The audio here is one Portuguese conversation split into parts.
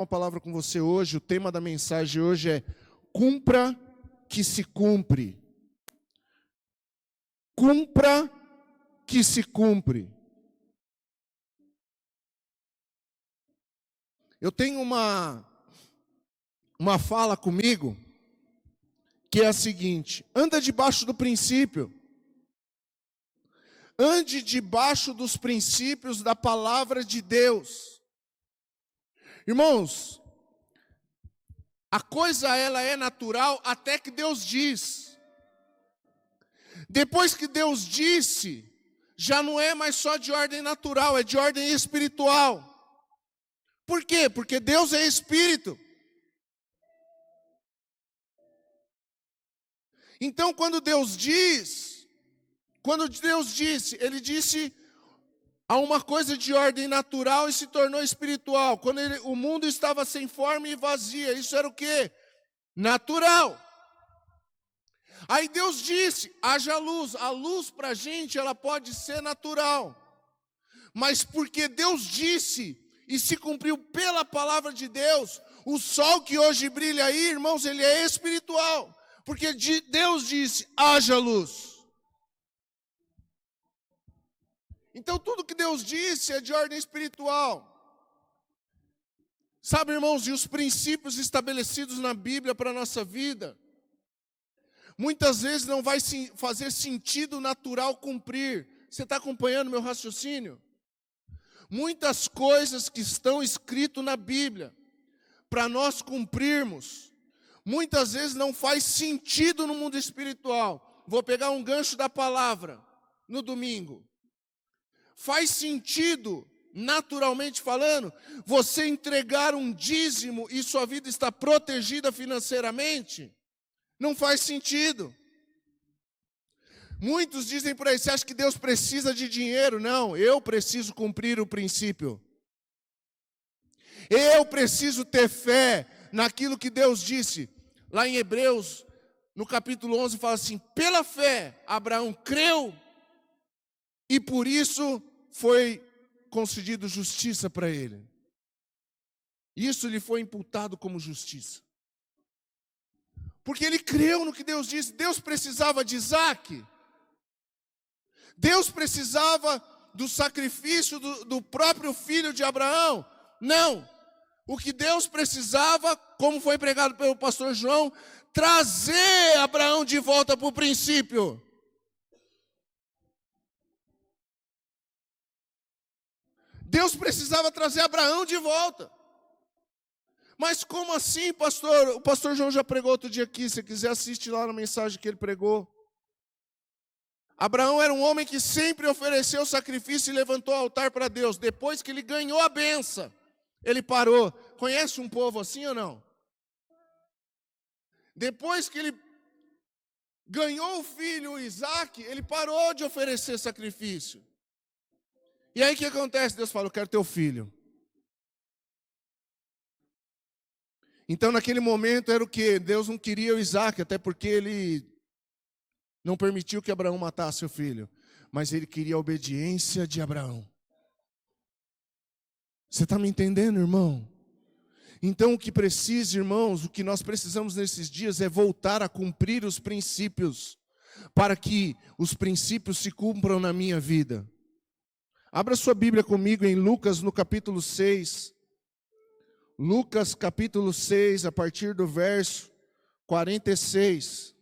uma palavra com você hoje. O tema da mensagem hoje é cumpra que se cumpre. Cumpra que se cumpre. Eu tenho uma fala comigo que é a seguinte: anda debaixo do princípio. Ande debaixo dos princípios da palavra de Deus. Irmãos, a coisa ela é natural até que Deus diz. Depois que Deus disse, já não é mais só de ordem natural, é de ordem espiritual. Por quê? Porque Deus é espírito. Então, quando Deus disse, Ele disse a uma coisa de ordem natural e se tornou espiritual. Quando o mundo estava sem forma e vazia, isso era o quê? Natural. Aí Deus disse, haja luz. A luz para a gente, ela pode ser natural. Mas porque Deus disse e se cumpriu pela palavra de Deus, o sol que hoje brilha aí, irmãos, ele é espiritual. Porque Deus disse, haja luz. Então tudo que Deus disse é de ordem espiritual. Sabe, irmãos, e os princípios estabelecidos na Bíblia para a nossa vida, muitas vezes não vai fazer sentido natural cumprir. Você está acompanhando meu raciocínio? Muitas coisas que estão escritas na Bíblia, para nós cumprirmos, muitas vezes não faz sentido no mundo espiritual. Vou pegar um gancho da palavra no domingo. Faz sentido, naturalmente falando, você entregar um dízimo e sua vida está protegida financeiramente? Não faz sentido. Muitos dizem por aí, você acha que Deus precisa de dinheiro? Não, eu preciso cumprir o princípio. Eu preciso ter fé naquilo que Deus disse. Lá em Hebreus, no capítulo 11, fala assim, pela fé, Abraão creu e por isso foi concedido justiça para ele. Isso lhe foi imputado como justiça. Porque ele creu no que Deus disse. Deus precisava de Isaac. Deus precisava do sacrifício do próprio filho de Abraão. Não. O que Deus precisava, como foi pregado pelo pastor João, trazer Abraão de volta para o princípio. Deus precisava trazer Abraão de volta. Mas como assim, pastor? O pastor João já pregou outro dia aqui. Se quiser, assiste lá na mensagem que ele pregou. Abraão era um homem que sempre ofereceu sacrifício e levantou o altar para Deus. Depois que ele ganhou a benção, ele parou. Conhece um povo assim ou não? Depois que ele ganhou o filho Isaac, ele parou de oferecer sacrifício. E aí o que acontece? Deus fala, eu quero teu filho. Então naquele momento era o quê? Deus não queria o Isaac, até porque ele não permitiu que Abraão matasse o filho. Mas ele queria a obediência de Abraão. Você está me entendendo, irmão? Então o que precisa, irmãos, o que nós precisamos nesses dias é voltar a cumprir os princípios, para que os princípios se cumpram na minha vida. Abra sua Bíblia comigo em Lucas, no capítulo 6. Lucas, capítulo 6, a partir do verso 46.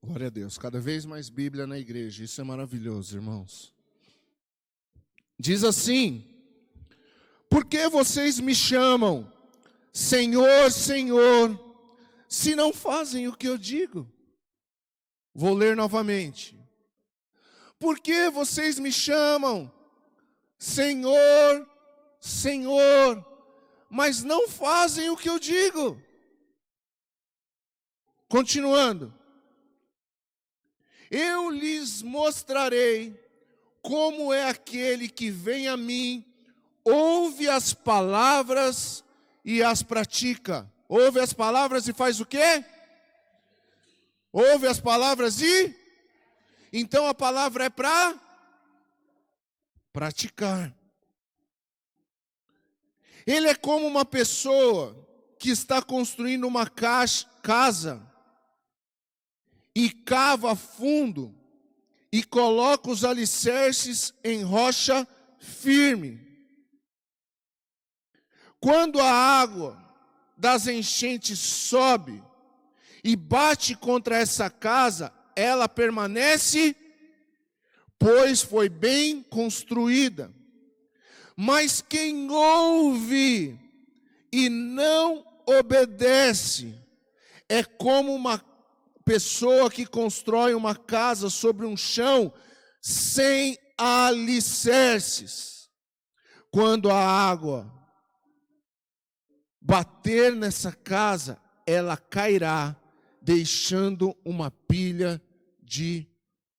Glória a Deus, cada vez mais Bíblia na igreja, isso é maravilhoso, irmãos. Diz assim, por que vocês me chamam, Senhor, Senhor, se não fazem o que eu digo? Vou ler novamente. Por que vocês me chamam, Senhor, Senhor, mas não fazem o que eu digo? Continuando. Eu lhes mostrarei como é aquele que vem a mim, ouve as palavras e as pratica. Ouve as palavras e faz o quê? Ouve as palavras e... Então a palavra é para praticar. Ele é como uma pessoa que está construindo uma casa e cava fundo e coloca os alicerces em rocha firme. Quando a água das enchentes sobe e bate contra essa casa, ela permanece, pois foi bem construída. Mas quem ouve e não obedece é como uma pessoa que constrói uma casa sobre um chão sem alicerces. Quando a água bater nessa casa, ela cairá, deixando uma pilha de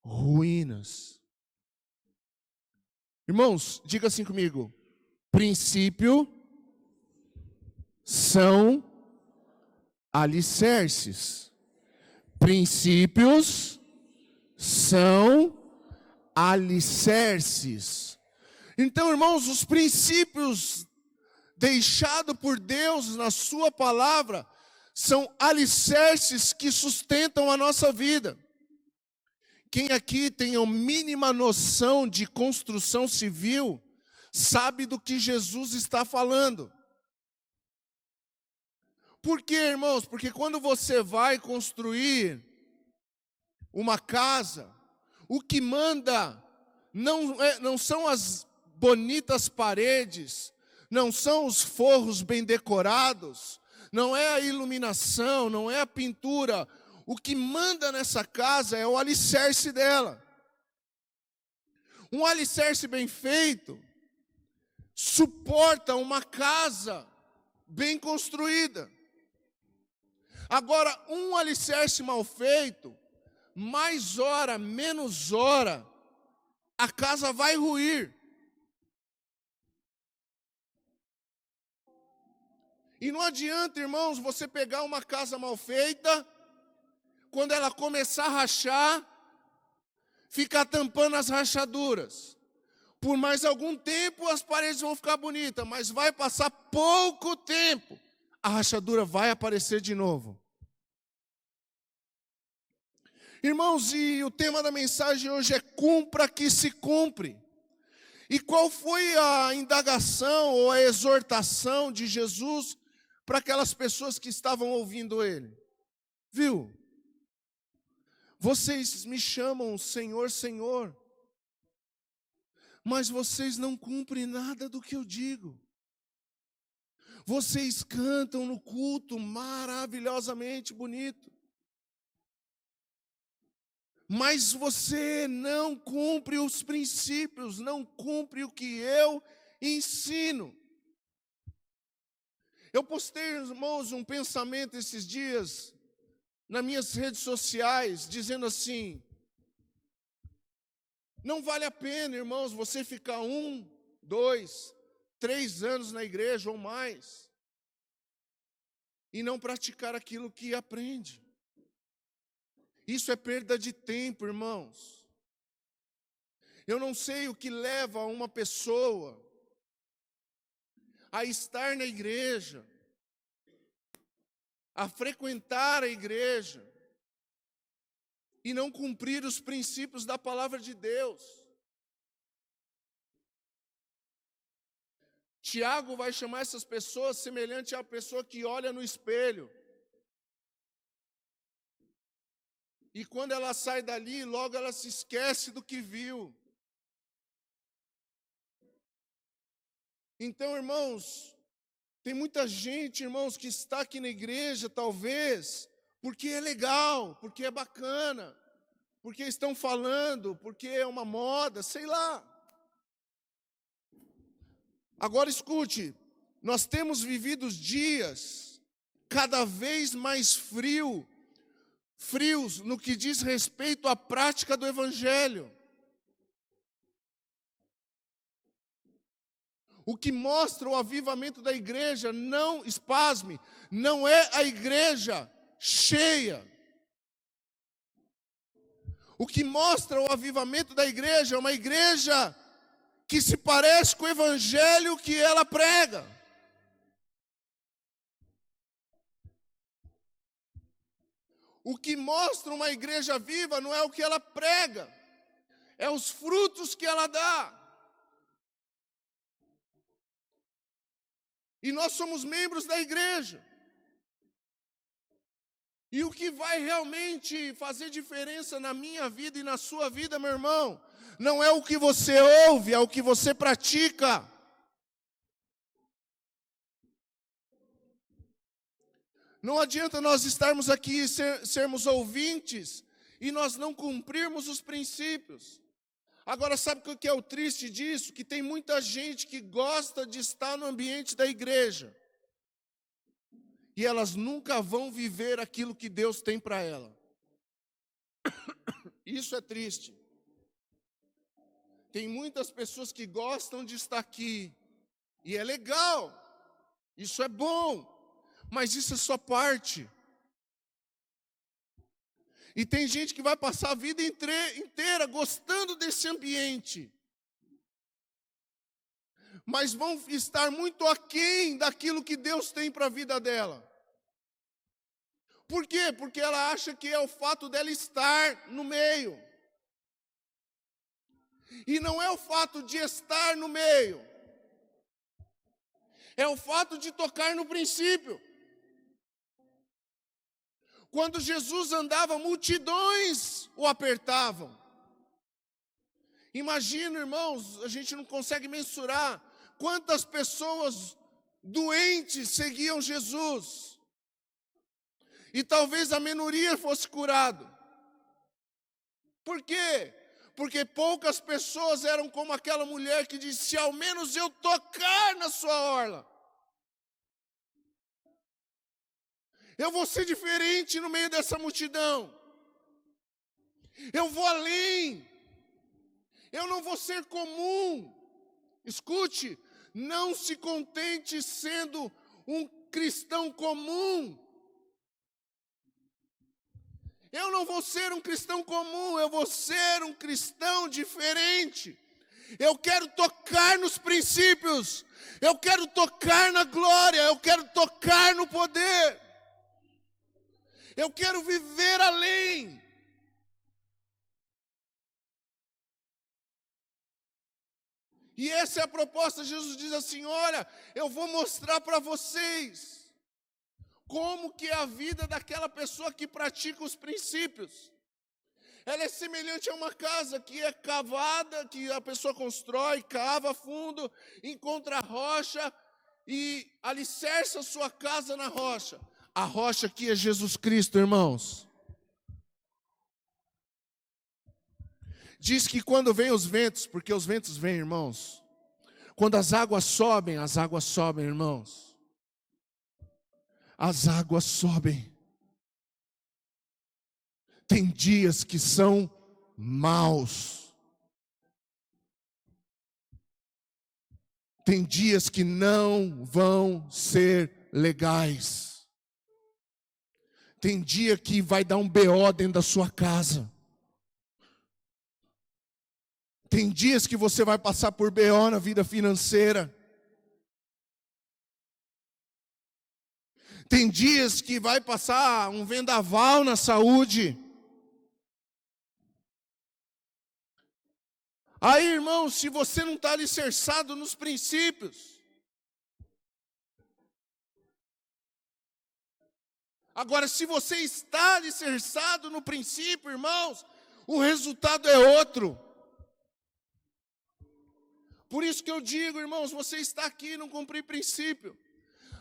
ruínas. Irmãos, diga assim comigo: princípio são alicerces. Princípios são alicerces. Então, irmãos, os princípios deixados por Deus na sua palavra são alicerces que sustentam a nossa vida. Quem aqui tem a mínima noção de construção civil, sabe do que Jesus está falando. Por quê, irmãos? Porque quando você vai construir uma casa, o que manda não são as bonitas paredes, não são os forros bem decorados, não é a iluminação, não é a pintura. O que manda nessa casa é o alicerce dela. Um alicerce bem feito suporta uma casa bem construída. Agora, um alicerce mal feito, mais hora, menos hora, a casa vai ruir. E não adianta, irmãos, você pegar uma casa mal feita, quando ela começar a rachar, ficar tampando as rachaduras. Por mais algum tempo as paredes vão ficar bonitas, mas vai passar pouco tempo, a rachadura vai aparecer de novo. Irmãos, e o tema da mensagem hoje é cumpra que se cumpre. E qual foi a indagação ou a exortação de Jesus para aquelas pessoas que estavam ouvindo ele? Viu? Vocês me chamam Senhor, Senhor, mas vocês não cumprem nada do que eu digo. Vocês cantam no culto maravilhosamente bonito, mas você não cumpre os princípios, não cumpre o que eu ensino. Eu postei, irmãos, um pensamento esses dias nas minhas redes sociais, dizendo assim: não vale a pena, irmãos, você ficar 1, 2, 3 anos na igreja ou mais e não praticar aquilo que aprende. Isso é perda de tempo, irmãos. Eu não sei o que leva uma pessoa a estar na igreja, a frequentar a igreja e não cumprir os princípios da palavra de Deus. Tiago vai chamar essas pessoas semelhante à pessoa que olha no espelho. E quando ela sai dali, logo ela se esquece do que viu. Então, irmãos, tem muita gente, irmãos, que está aqui na igreja, talvez, porque é legal, porque é bacana, porque estão falando, porque é uma moda, sei lá. Agora escute, nós temos vivido dias cada vez mais frios no que diz respeito à prática do Evangelho. O que mostra o avivamento da igreja, não, espasme, não é a igreja cheia. O que mostra o avivamento da igreja é uma igreja que se parece com o evangelho que ela prega. O que mostra uma igreja viva não é o que ela prega, é os frutos que ela dá. E nós somos membros da igreja. E o que vai realmente fazer diferença na minha vida e na sua vida, meu irmão, não é o que você ouve, é o que você pratica. Não adianta nós estarmos aqui e sermos ouvintes e nós não cumprirmos os princípios. Agora, sabe o que é o triste disso? Que tem muita gente que gosta de estar no ambiente da igreja. E elas nunca vão viver aquilo que Deus tem para ela. Isso é triste. Tem muitas pessoas que gostam de estar aqui. E é legal. Isso é bom. Mas isso é só parte. E tem gente que vai passar a vida inteira gostando desse ambiente. Mas vão estar muito aquém daquilo que Deus tem para a vida dela. Por quê? Porque ela acha que é o fato dela estar no meio. E não é o fato de estar no meio. É o fato de tocar no princípio. Quando Jesus andava, multidões o apertavam. Imagina, irmãos, a gente não consegue mensurar quantas pessoas doentes seguiam Jesus. E talvez a minoria fosse curado. Por quê? Porque poucas pessoas eram como aquela mulher que disse: se ao menos eu tocar na sua orla, eu vou ser diferente no meio dessa multidão. Eu vou além. Eu não vou ser comum. Escute, não se contente sendo um cristão comum. Eu não vou ser um cristão comum, eu vou ser um cristão diferente. Eu quero tocar nos princípios. Eu quero tocar na glória. Eu quero tocar no poder. Eu quero viver além. E essa é a proposta. Jesus diz assim: olha, eu vou mostrar para vocês como que é a vida daquela pessoa que pratica os princípios. Ela é semelhante a uma casa que é cavada, que a pessoa constrói, cava fundo, encontra a rocha e alicerça a sua casa na rocha. A rocha aqui é Jesus Cristo, irmãos. Diz que quando vem os ventos, porque os ventos vêm, irmãos. Quando as águas sobem, irmãos. As águas sobem. Tem dias que são maus. Tem dias que não vão ser legais. Tem dia que vai dar um BO dentro da sua casa. Tem dias que você vai passar por BO na vida financeira. Tem dias que vai passar um vendaval na saúde. Aí, irmão, se você não está alicerçado nos princípios. Agora, se você está alicerçado no princípio, irmãos, o resultado é outro. Por isso que eu digo, irmãos, você está aqui e não cumprir princípio.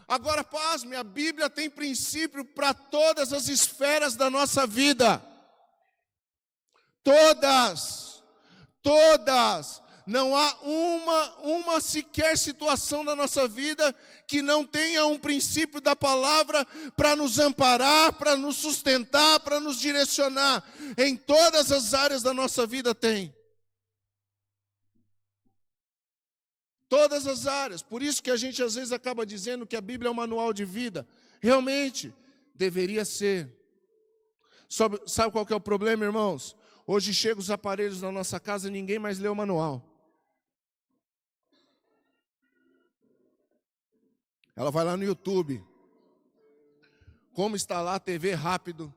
Agora, pasme, a Bíblia tem princípio para todas as esferas da nossa vida. Todas. Não há uma sequer situação da nossa vida que não tenha um princípio da palavra para nos amparar, para nos sustentar, para nos direcionar. Em todas as áreas da nossa vida tem. Todas as áreas. Por isso que a gente às vezes acaba dizendo que a Bíblia é um manual de vida. Realmente, deveria ser. Sabe qual que é o problema, irmãos? Hoje chegam os aparelhos na nossa casa e ninguém mais lê o manual. Ela vai lá no YouTube. Como instalar a TV rápido.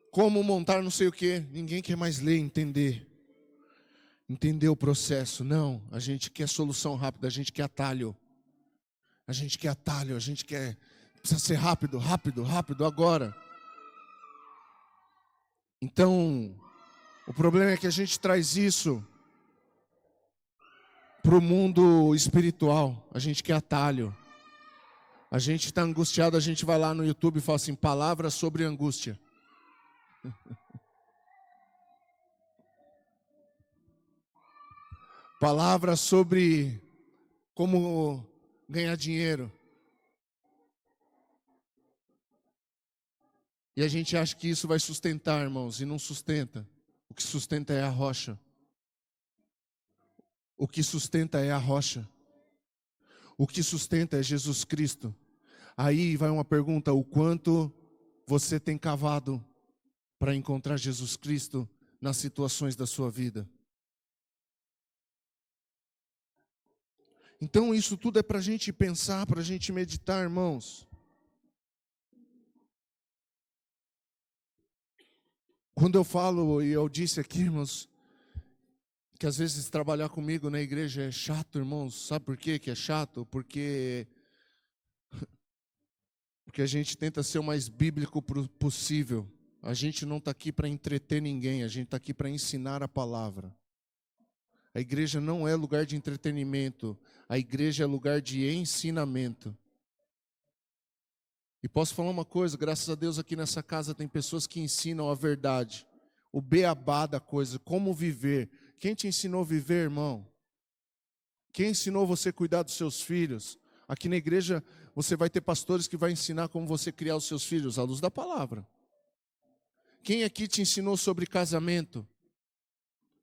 Como montar não sei o quê. Ninguém quer mais ler, entender o processo. Não, a gente quer solução rápida, a gente quer atalho. A gente quer atalho, a gente quer... Precisa ser rápido, rápido, rápido, agora. Então, o problema é que a gente traz isso para o mundo espiritual. A gente quer atalho. A gente está angustiado, a gente vai lá no YouTube e fala assim, palavras sobre angústia. Palavras sobre como ganhar dinheiro. E a gente acha que isso vai sustentar, irmãos, e não sustenta. O que sustenta é a rocha. O que sustenta é a rocha. O que sustenta é Jesus Cristo. Aí vai uma pergunta, o quanto você tem cavado para encontrar Jesus Cristo nas situações da sua vida? Então isso tudo é para a gente pensar, para a gente meditar, irmãos. Quando eu falo, e eu disse aqui, irmãos, que às vezes trabalhar comigo na igreja é chato, irmãos. Sabe por quê que é chato? Porque a gente tenta ser o mais bíblico possível. A gente não está aqui para entreter ninguém, a gente está aqui para ensinar a palavra. A igreja não é lugar de entretenimento, a igreja é lugar de ensinamento. E posso falar uma coisa, graças a Deus aqui nessa casa tem pessoas que ensinam a verdade, o beabá da coisa, como viver. Quem te ensinou a viver, irmão? Quem ensinou você a cuidar dos seus filhos? Aqui na igreja você vai ter pastores que vão ensinar como você criar os seus filhos à luz da palavra. Quem aqui te ensinou sobre casamento?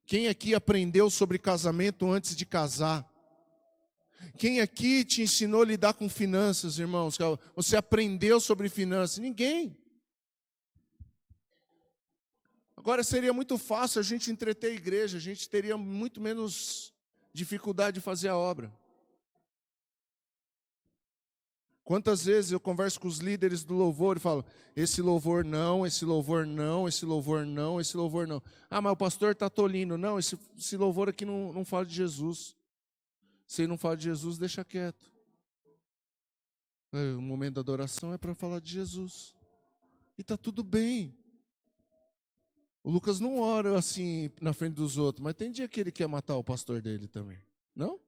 Quem aqui aprendeu sobre casamento antes de casar? Quem aqui te ensinou a lidar com finanças, irmãos? Você aprendeu sobre finanças? Ninguém. Agora seria muito fácil a gente entreter a igreja, a gente teria muito menos dificuldade de fazer a obra. Quantas vezes eu converso com os líderes do louvor e falo, esse louvor não, esse louvor não, esse louvor não, esse louvor não. Ah, mas o pastor está tolindo. Não, esse louvor aqui não fala de Jesus. Se ele não fala de Jesus, deixa quieto. O momento da adoração é para falar de Jesus. E está tudo bem. O Lucas não ora assim na frente dos outros, mas tem dia que ele quer matar o pastor dele também. Não?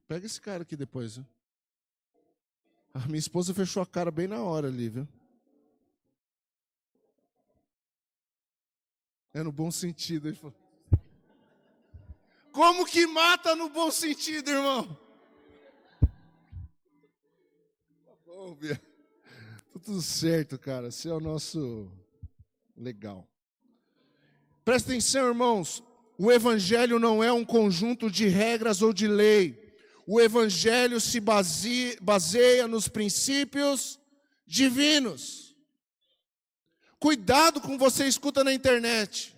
Pega esse cara aqui depois, viu? A minha esposa fechou a cara bem na hora ali, viu? É no bom sentido. Ele falou. Como que mata no bom sentido, irmão? Tá bom, Bia. Tá tudo certo, cara. Esse é o nosso legal. Presta atenção, irmãos. O evangelho não é um conjunto de regras ou de lei. O evangelho se baseia nos princípios divinos. Cuidado com o que você escuta na internet.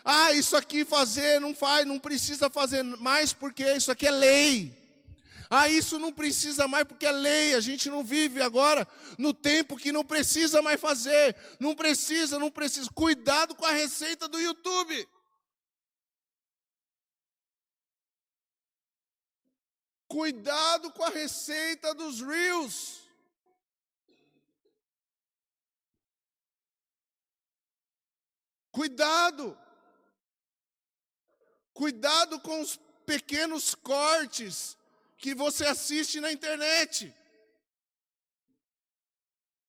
Ah, isso aqui fazer, não faz, não precisa fazer mais porque isso aqui é lei. Ah, isso não precisa mais porque é lei. A gente não vive agora no tempo que não precisa mais fazer. Não precisa. Cuidado com a receita do YouTube. Cuidado com a receita dos Reels. Cuidado. Cuidado com os pequenos cortes que você assiste na internet.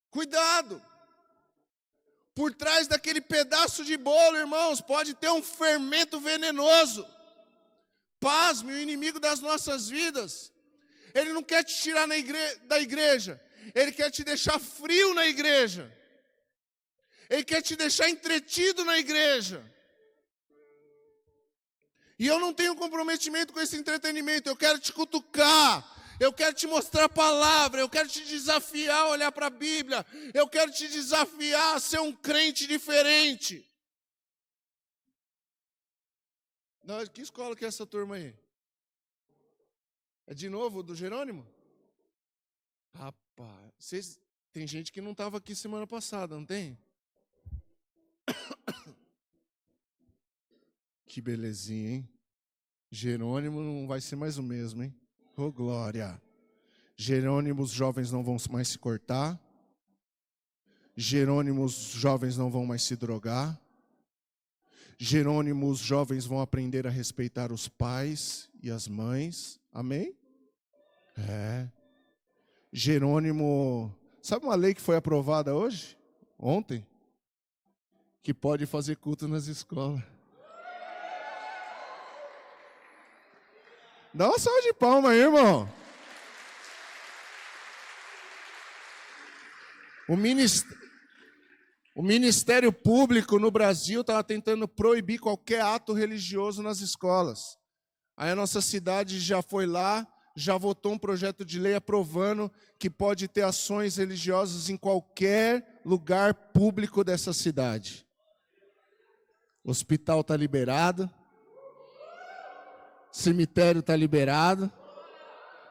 Cuidado. Por trás daquele pedaço de bolo, irmãos, pode ter um fermento venenoso. Pasme, o inimigo das nossas vidas. Ele não quer te tirar da igreja. Ele quer te deixar frio na igreja. Ele quer te deixar entretido na igreja. E eu não tenho comprometimento com esse entretenimento. Eu quero te cutucar. Eu quero te mostrar a palavra. Eu quero te desafiar a olhar para a Bíblia. Eu quero te desafiar a ser um crente diferente. Não, que escola que é essa turma aí? É de novo do Jerônimo? Rapaz, tem gente que não estava aqui semana passada, não tem? Que belezinha, hein? Jerônimo não vai ser mais o mesmo, hein? Ô, glória! Jerônimo, os jovens não vão mais se cortar. Jerônimo, os jovens não vão mais se drogar. Jerônimo, os jovens vão aprender a respeitar os pais e as mães. Amém? É. Jerônimo, sabe uma lei que foi aprovada hoje? Ontem? Que pode fazer culto nas escolas. Dá uma salva de palmas aí, irmão. O Ministério Público no Brasil estava tentando proibir qualquer ato religioso nas escolas. Aí a nossa cidade já foi lá, já votou um projeto de lei aprovando que pode ter ações religiosas em qualquer lugar público dessa cidade. O hospital está liberado. Cemitério está liberado.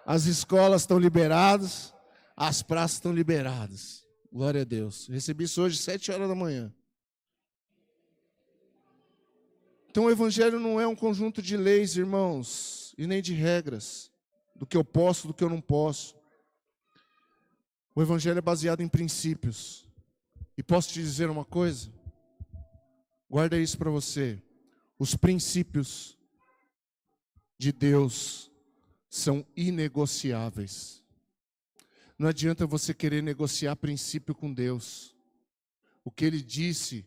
As escolas estão liberadas. As praças estão liberadas. Glória a Deus. Recebi isso hoje, 7 horas da manhã. Então o Evangelho não é um conjunto de leis, irmãos, e nem de regras, do que eu posso, do que eu não posso. O Evangelho é baseado em princípios. E posso te dizer uma coisa? Guarda isso para você. Os princípios de Deus são inegociáveis. Não adianta você querer negociar princípio com Deus. O que Ele disse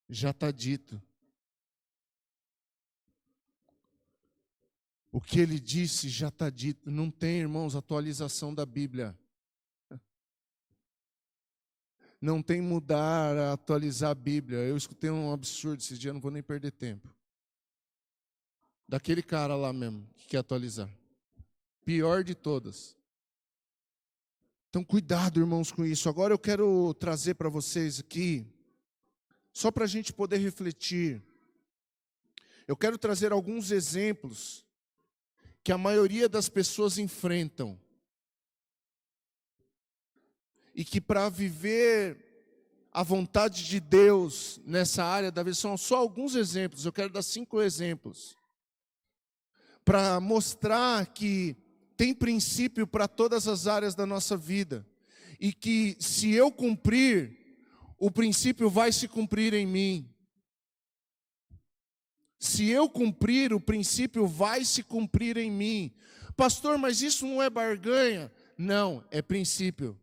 já está dito. O que Ele disse já está dito. Não tem, irmãos, atualização da Bíblia. Não tem mudar, atualizar a Bíblia. Eu escutei um absurdo esses dias, não vou nem perder tempo. Daquele cara lá mesmo, que quer atualizar. Pior de todas. Então, cuidado, irmãos, com isso. Agora eu quero trazer para vocês aqui, só para a gente poder refletir. Eu quero trazer alguns exemplos que a maioria das pessoas enfrentam. E que para viver a vontade de Deus nessa área da vida, são só alguns exemplos. Eu quero dar 5 exemplos. Para mostrar que tem princípio para todas as áreas da nossa vida. E que se eu cumprir, o princípio vai se cumprir em mim. Se eu cumprir, o princípio vai se cumprir em mim. Pastor, mas isso não é barganha? Não, é princípio.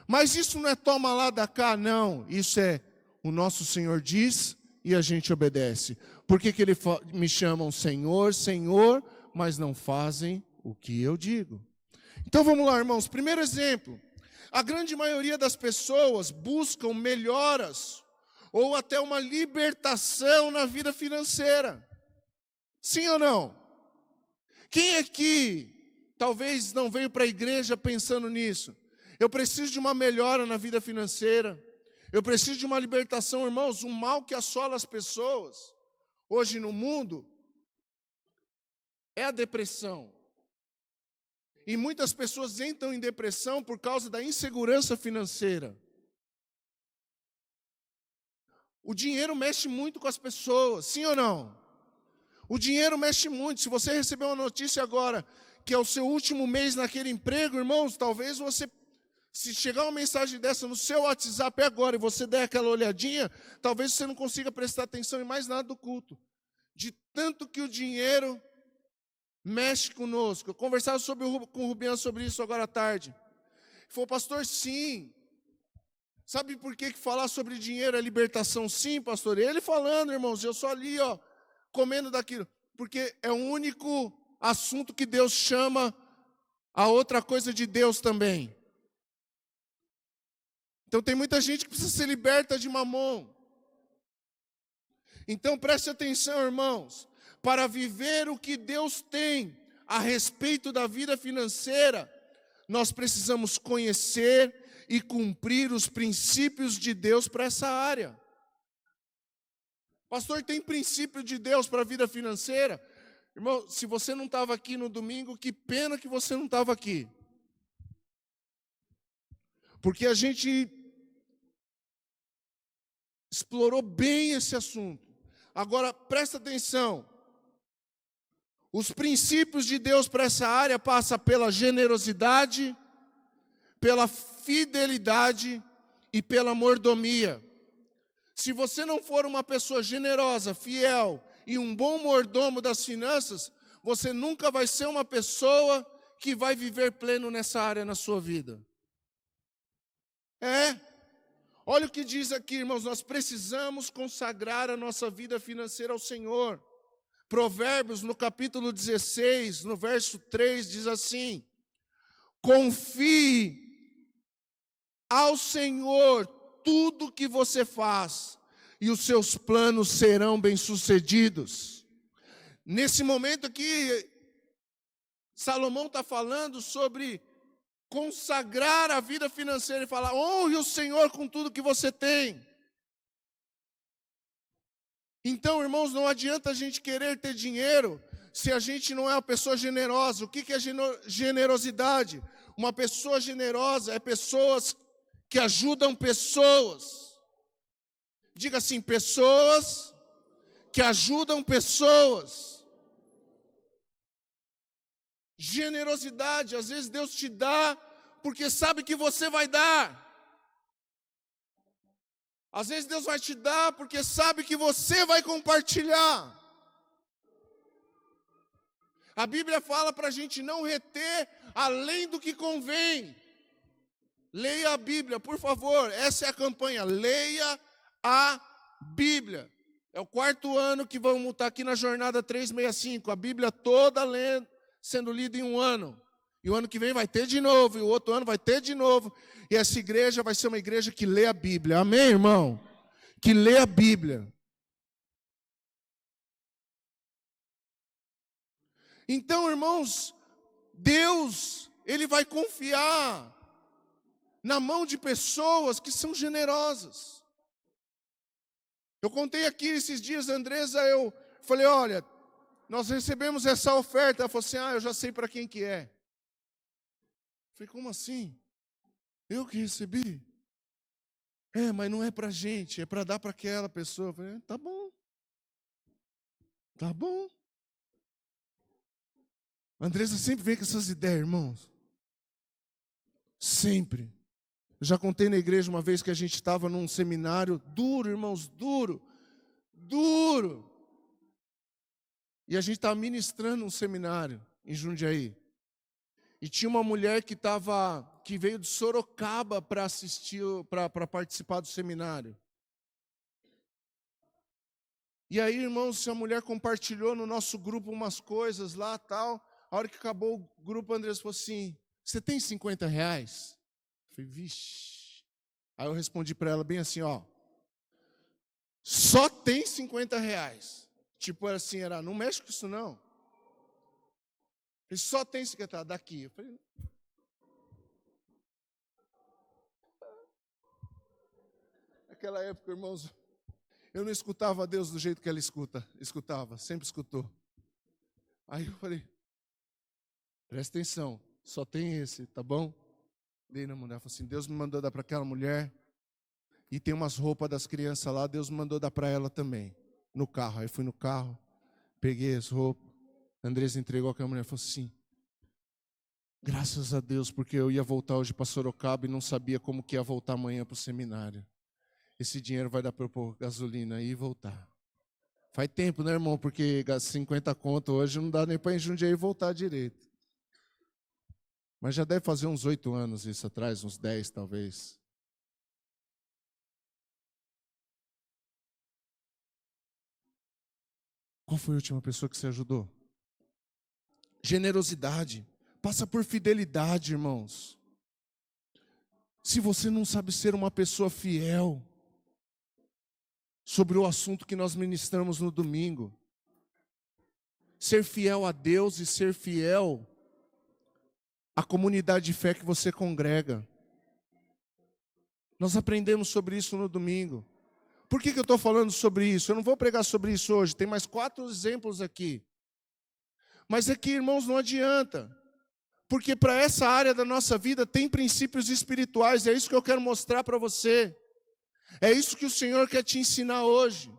Mas isso não é toma lá da cá? Não, isso é o nosso Senhor diz e a gente obedece. Por que ele me chamam Senhor, Senhor, mas não fazem o que eu digo? Então vamos lá, irmãos. Primeiro exemplo. A grande maioria das pessoas buscam melhoras ou até uma libertação na vida financeira. Sim ou não? Quem aqui talvez não veio para a igreja pensando nisso? Eu preciso de uma melhora na vida financeira. Eu preciso de uma libertação, irmãos. O mal que assola as pessoas hoje no mundo é a depressão. E muitas pessoas entram em depressão por causa da insegurança financeira. O dinheiro mexe muito com as pessoas, sim ou não? O dinheiro mexe muito. Se você receber uma notícia agora que é o seu último mês naquele emprego, irmãos, talvez você, se chegar uma mensagem dessa no seu WhatsApp agora e você der aquela olhadinha, talvez você não consiga prestar atenção em mais nada do culto. De tanto que o dinheiro mexe conosco. Eu conversava com o Rubiano sobre isso agora à tarde. Ele falou, pastor, sim. Sabe por que falar sobre dinheiro é libertação? Sim, pastor. Ele falando, irmãos, eu só ali, comendo daquilo. Porque é o único assunto que Deus chama a outra coisa de Deus também. Então tem muita gente que precisa ser liberta de mamon. Então preste atenção, irmãos, para viver o que Deus tem a respeito da vida financeira, nós precisamos conhecer e cumprir os princípios de Deus para essa área. Pastor, tem princípio de Deus para a vida financeira? Irmão, se você não estava aqui no domingo, que pena que você não estava aqui. Porque a gente explorou bem esse assunto. Agora, presta atenção. Os princípios de Deus para essa área passam pela generosidade, pela fidelidade e pela mordomia. Se você não for uma pessoa generosa, fiel e um bom mordomo das finanças, você nunca vai ser uma pessoa que vai viver pleno nessa área na sua vida. Olha o que diz aqui, irmãos, nós precisamos consagrar a nossa vida financeira ao Senhor. Provérbios, no capítulo 16, no verso 3, diz assim: confie ao Senhor tudo que você faz, e os seus planos serão bem-sucedidos. Nesse momento aqui, Salomão está falando sobre consagrar a vida financeira e falar: honre o Senhor com tudo que você tem. Então, irmãos, não adianta a gente querer ter dinheiro se a gente não é uma pessoa generosa. O que é generosidade? Uma pessoa generosa é pessoas que ajudam pessoas. Diga assim: pessoas que ajudam pessoas. Generosidade, às vezes Deus te dá porque sabe que você vai dar. Às vezes Deus vai te dar porque sabe que você vai compartilhar. A Bíblia fala para a gente não reter além do que convém. Leia a Bíblia, por favor. Essa é a campanha. Leia a Bíblia. É o 4º ano que vamos estar aqui na jornada 365. A Bíblia toda sendo lida em um ano. E o ano que vem vai ter de novo. E o outro ano vai ter de novo. E essa igreja vai ser uma igreja que lê a Bíblia. Amém, irmão? Que lê a Bíblia. Então, irmãos, Deus, Ele vai confiar na mão de pessoas que são generosas. Eu contei aqui esses dias, Andresa, eu falei: olha, nós recebemos essa oferta. Ela falou assim: eu já sei para quem que é. Eu falei: como assim? Eu que recebi? Mas não é para a gente, é para dar para aquela pessoa. Eu falei: tá bom. Tá bom. A Andresa sempre vem com essas ideias, irmãos. Sempre. Eu já contei na igreja uma vez que a gente estava num seminário duro, irmãos, duro. E a gente estava ministrando um seminário em Jundiaí. E tinha uma mulher que veio de Sorocaba para assistir, para participar do seminário. E aí, irmãos, a mulher compartilhou no nosso grupo umas coisas lá, tal. A hora que acabou o grupo, a Andressa falou assim: você tem R$50? Eu falei: vixe. Aí eu respondi para ela bem assim: só tem R$50. Tipo assim, não mexe com isso não. Ele só tem 50, daqui. Eu falei: naquela época, irmãos, eu não escutava a Deus do jeito que ela escutava, sempre escutou. Aí eu falei: presta atenção, só tem esse, tá bom? Dei na mulher, falei assim: Deus me mandou dar para aquela mulher, e tem umas roupas das crianças lá, Deus me mandou dar para ela também, no carro. Aí fui no carro, peguei as roupas, a Andressa entregou aquela mulher, falou assim: graças a Deus, porque eu ia voltar hoje para Sorocaba e não sabia como que ia voltar amanhã para o seminário. Esse dinheiro vai dar para eu pôr gasolina aí e voltar. Faz tempo, né, irmão? Porque 50 conto hoje não dá nem para ir em Jundiaí e voltar direito. Mas já deve fazer uns 8 anos isso atrás, uns 10 talvez. Qual foi a última pessoa que você ajudou? Generosidade. Passa por fidelidade, irmãos. Se você não sabe ser uma pessoa fiel, sobre o assunto que nós ministramos no domingo. Ser fiel a Deus e ser fiel à comunidade de fé que você congrega. Nós aprendemos sobre isso no domingo. Por que eu estou falando sobre isso? Eu não vou pregar sobre isso hoje, tem mais 4 exemplos aqui. Mas é que, irmãos, não adianta. Porque para essa área da nossa vida tem princípios espirituais, é isso que eu quero mostrar para você. É isso que o Senhor quer te ensinar hoje.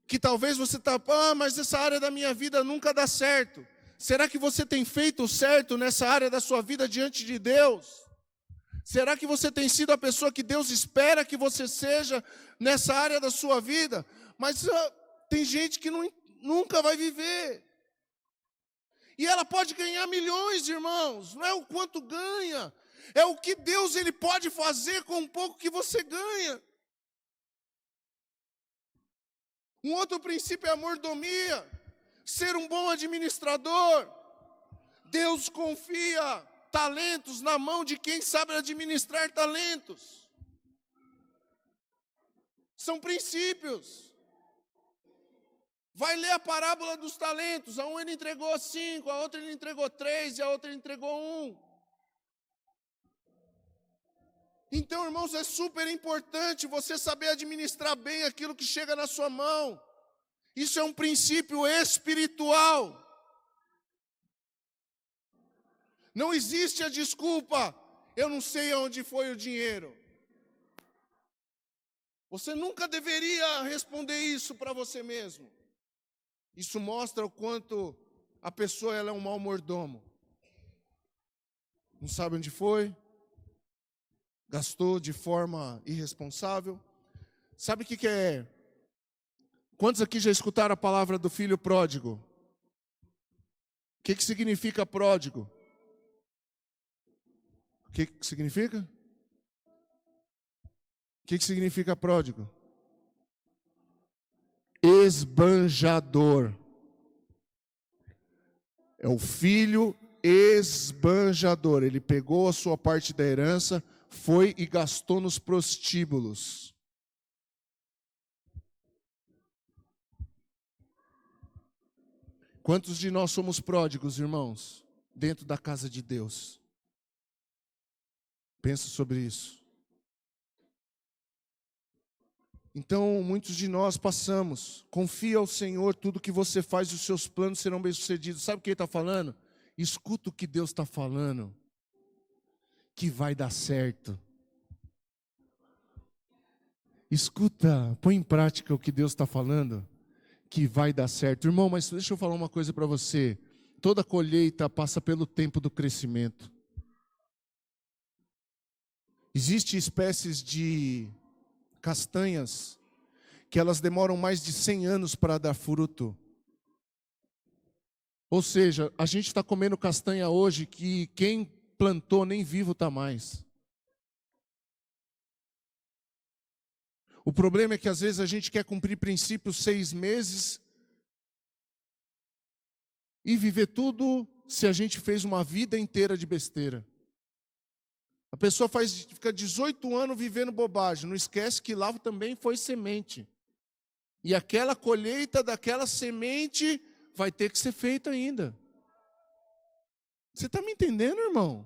Que talvez você está, mas essa área da minha vida nunca dá certo. Será que você tem feito o certo nessa área da sua vida diante de Deus? Será que você tem sido a pessoa que Deus espera que você seja nessa área da sua vida? Mas tem gente que nunca vai viver. E ela pode ganhar milhões, irmãos. Não é o quanto ganha. É o que Deus ele pode fazer com o pouco que você ganha. Um outro princípio é a mordomia. Ser um bom administrador. Deus confia talentos na mão de quem sabe administrar talentos. São princípios. Vai ler a parábola dos talentos. A um ele entregou 5, a outra ele entregou 3 e a outra ele entregou 1. Então, irmãos, é super importante você saber administrar bem aquilo que chega na sua mão. Isso é um princípio espiritual. Não existe a desculpa, eu não sei onde foi o dinheiro. Você nunca deveria responder isso para você mesmo. Isso mostra o quanto a pessoa ela é um mau mordomo. Não sabe onde foi, gastou de forma irresponsável. Sabe o que é? Quantos aqui já escutaram a palavra do filho pródigo? O que significa pródigo? O que significa? O que significa pródigo? Esbanjador. É o filho esbanjador. Ele pegou a sua parte da herança, foi e gastou nos prostíbulos. Quantos de nós somos pródigos, irmãos, dentro da casa de Deus? Pensa sobre isso. Então, muitos de nós passamos. Confia ao Senhor, tudo que você faz, os seus planos serão bem-sucedidos. Sabe o que ele está falando? Escuta o que Deus está falando, que vai dar certo. Escuta, põe em prática o que Deus está falando, que vai dar certo. Irmão, mas deixa eu falar uma coisa para você. Toda colheita passa pelo tempo do crescimento. Existem espécies de castanhas que elas demoram mais de 100 anos para dar fruto. Ou seja, a gente está comendo castanha hoje que quem plantou nem vivo está mais. O problema é que às vezes a gente quer cumprir princípios 6 meses e viver tudo se a gente fez uma vida inteira de besteira. A pessoa fica 18 anos vivendo bobagem, não esquece que lá também foi semente. E aquela colheita daquela semente vai ter que ser feita ainda. Você está me entendendo, irmão?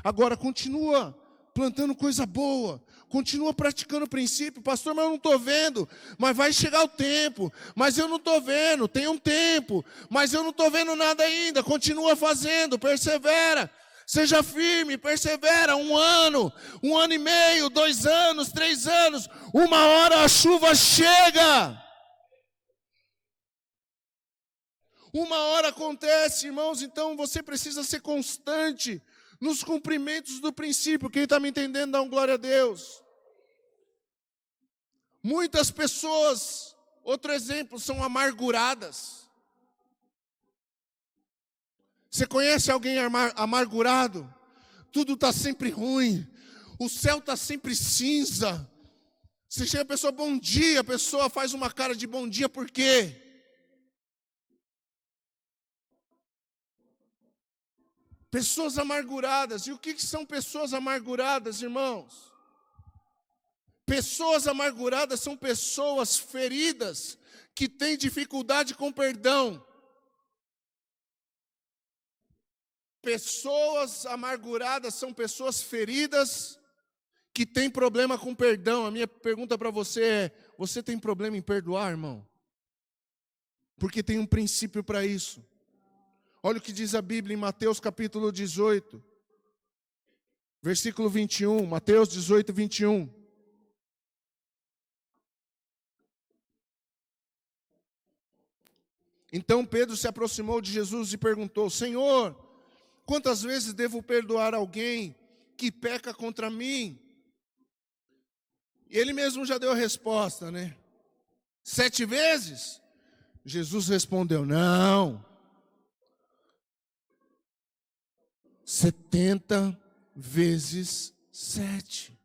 Agora continua plantando coisa boa, continua praticando o princípio. Pastor, mas eu não estou vendo, mas vai chegar o tempo. Mas eu não estou vendo, tem um tempo, mas eu não estou vendo nada ainda. Continua fazendo, persevera. Seja firme, persevera, 1 ano, 1 ano e meio, 2 anos, 3 anos, uma hora a chuva chega. Uma hora acontece, irmãos, então você precisa ser constante nos cumprimentos do princípio. Quem está me entendendo, dá um glória a Deus. Muitas pessoas, outro exemplo, são amarguradas. Você conhece alguém amargurado? Tudo está sempre ruim, o céu está sempre cinza. Você chega a pessoa, bom dia, a pessoa faz uma cara de bom dia, por quê? Pessoas amarguradas. E o que são pessoas amarguradas, irmãos? Pessoas amarguradas são pessoas feridas que têm dificuldade com perdão. Pessoas amarguradas são pessoas feridas que têm problema com perdão. A minha pergunta para você é: você tem problema em perdoar, irmão? Porque tem um princípio para isso. Olha o que diz a Bíblia em Mateus capítulo 18, versículo 21. Mateus 18, 21. Então Pedro se aproximou de Jesus e perguntou: Senhor, quantas vezes devo perdoar alguém que peca contra mim? E ele mesmo já deu a resposta, né? 7 vezes? Jesus respondeu: não. 70 vezes 7.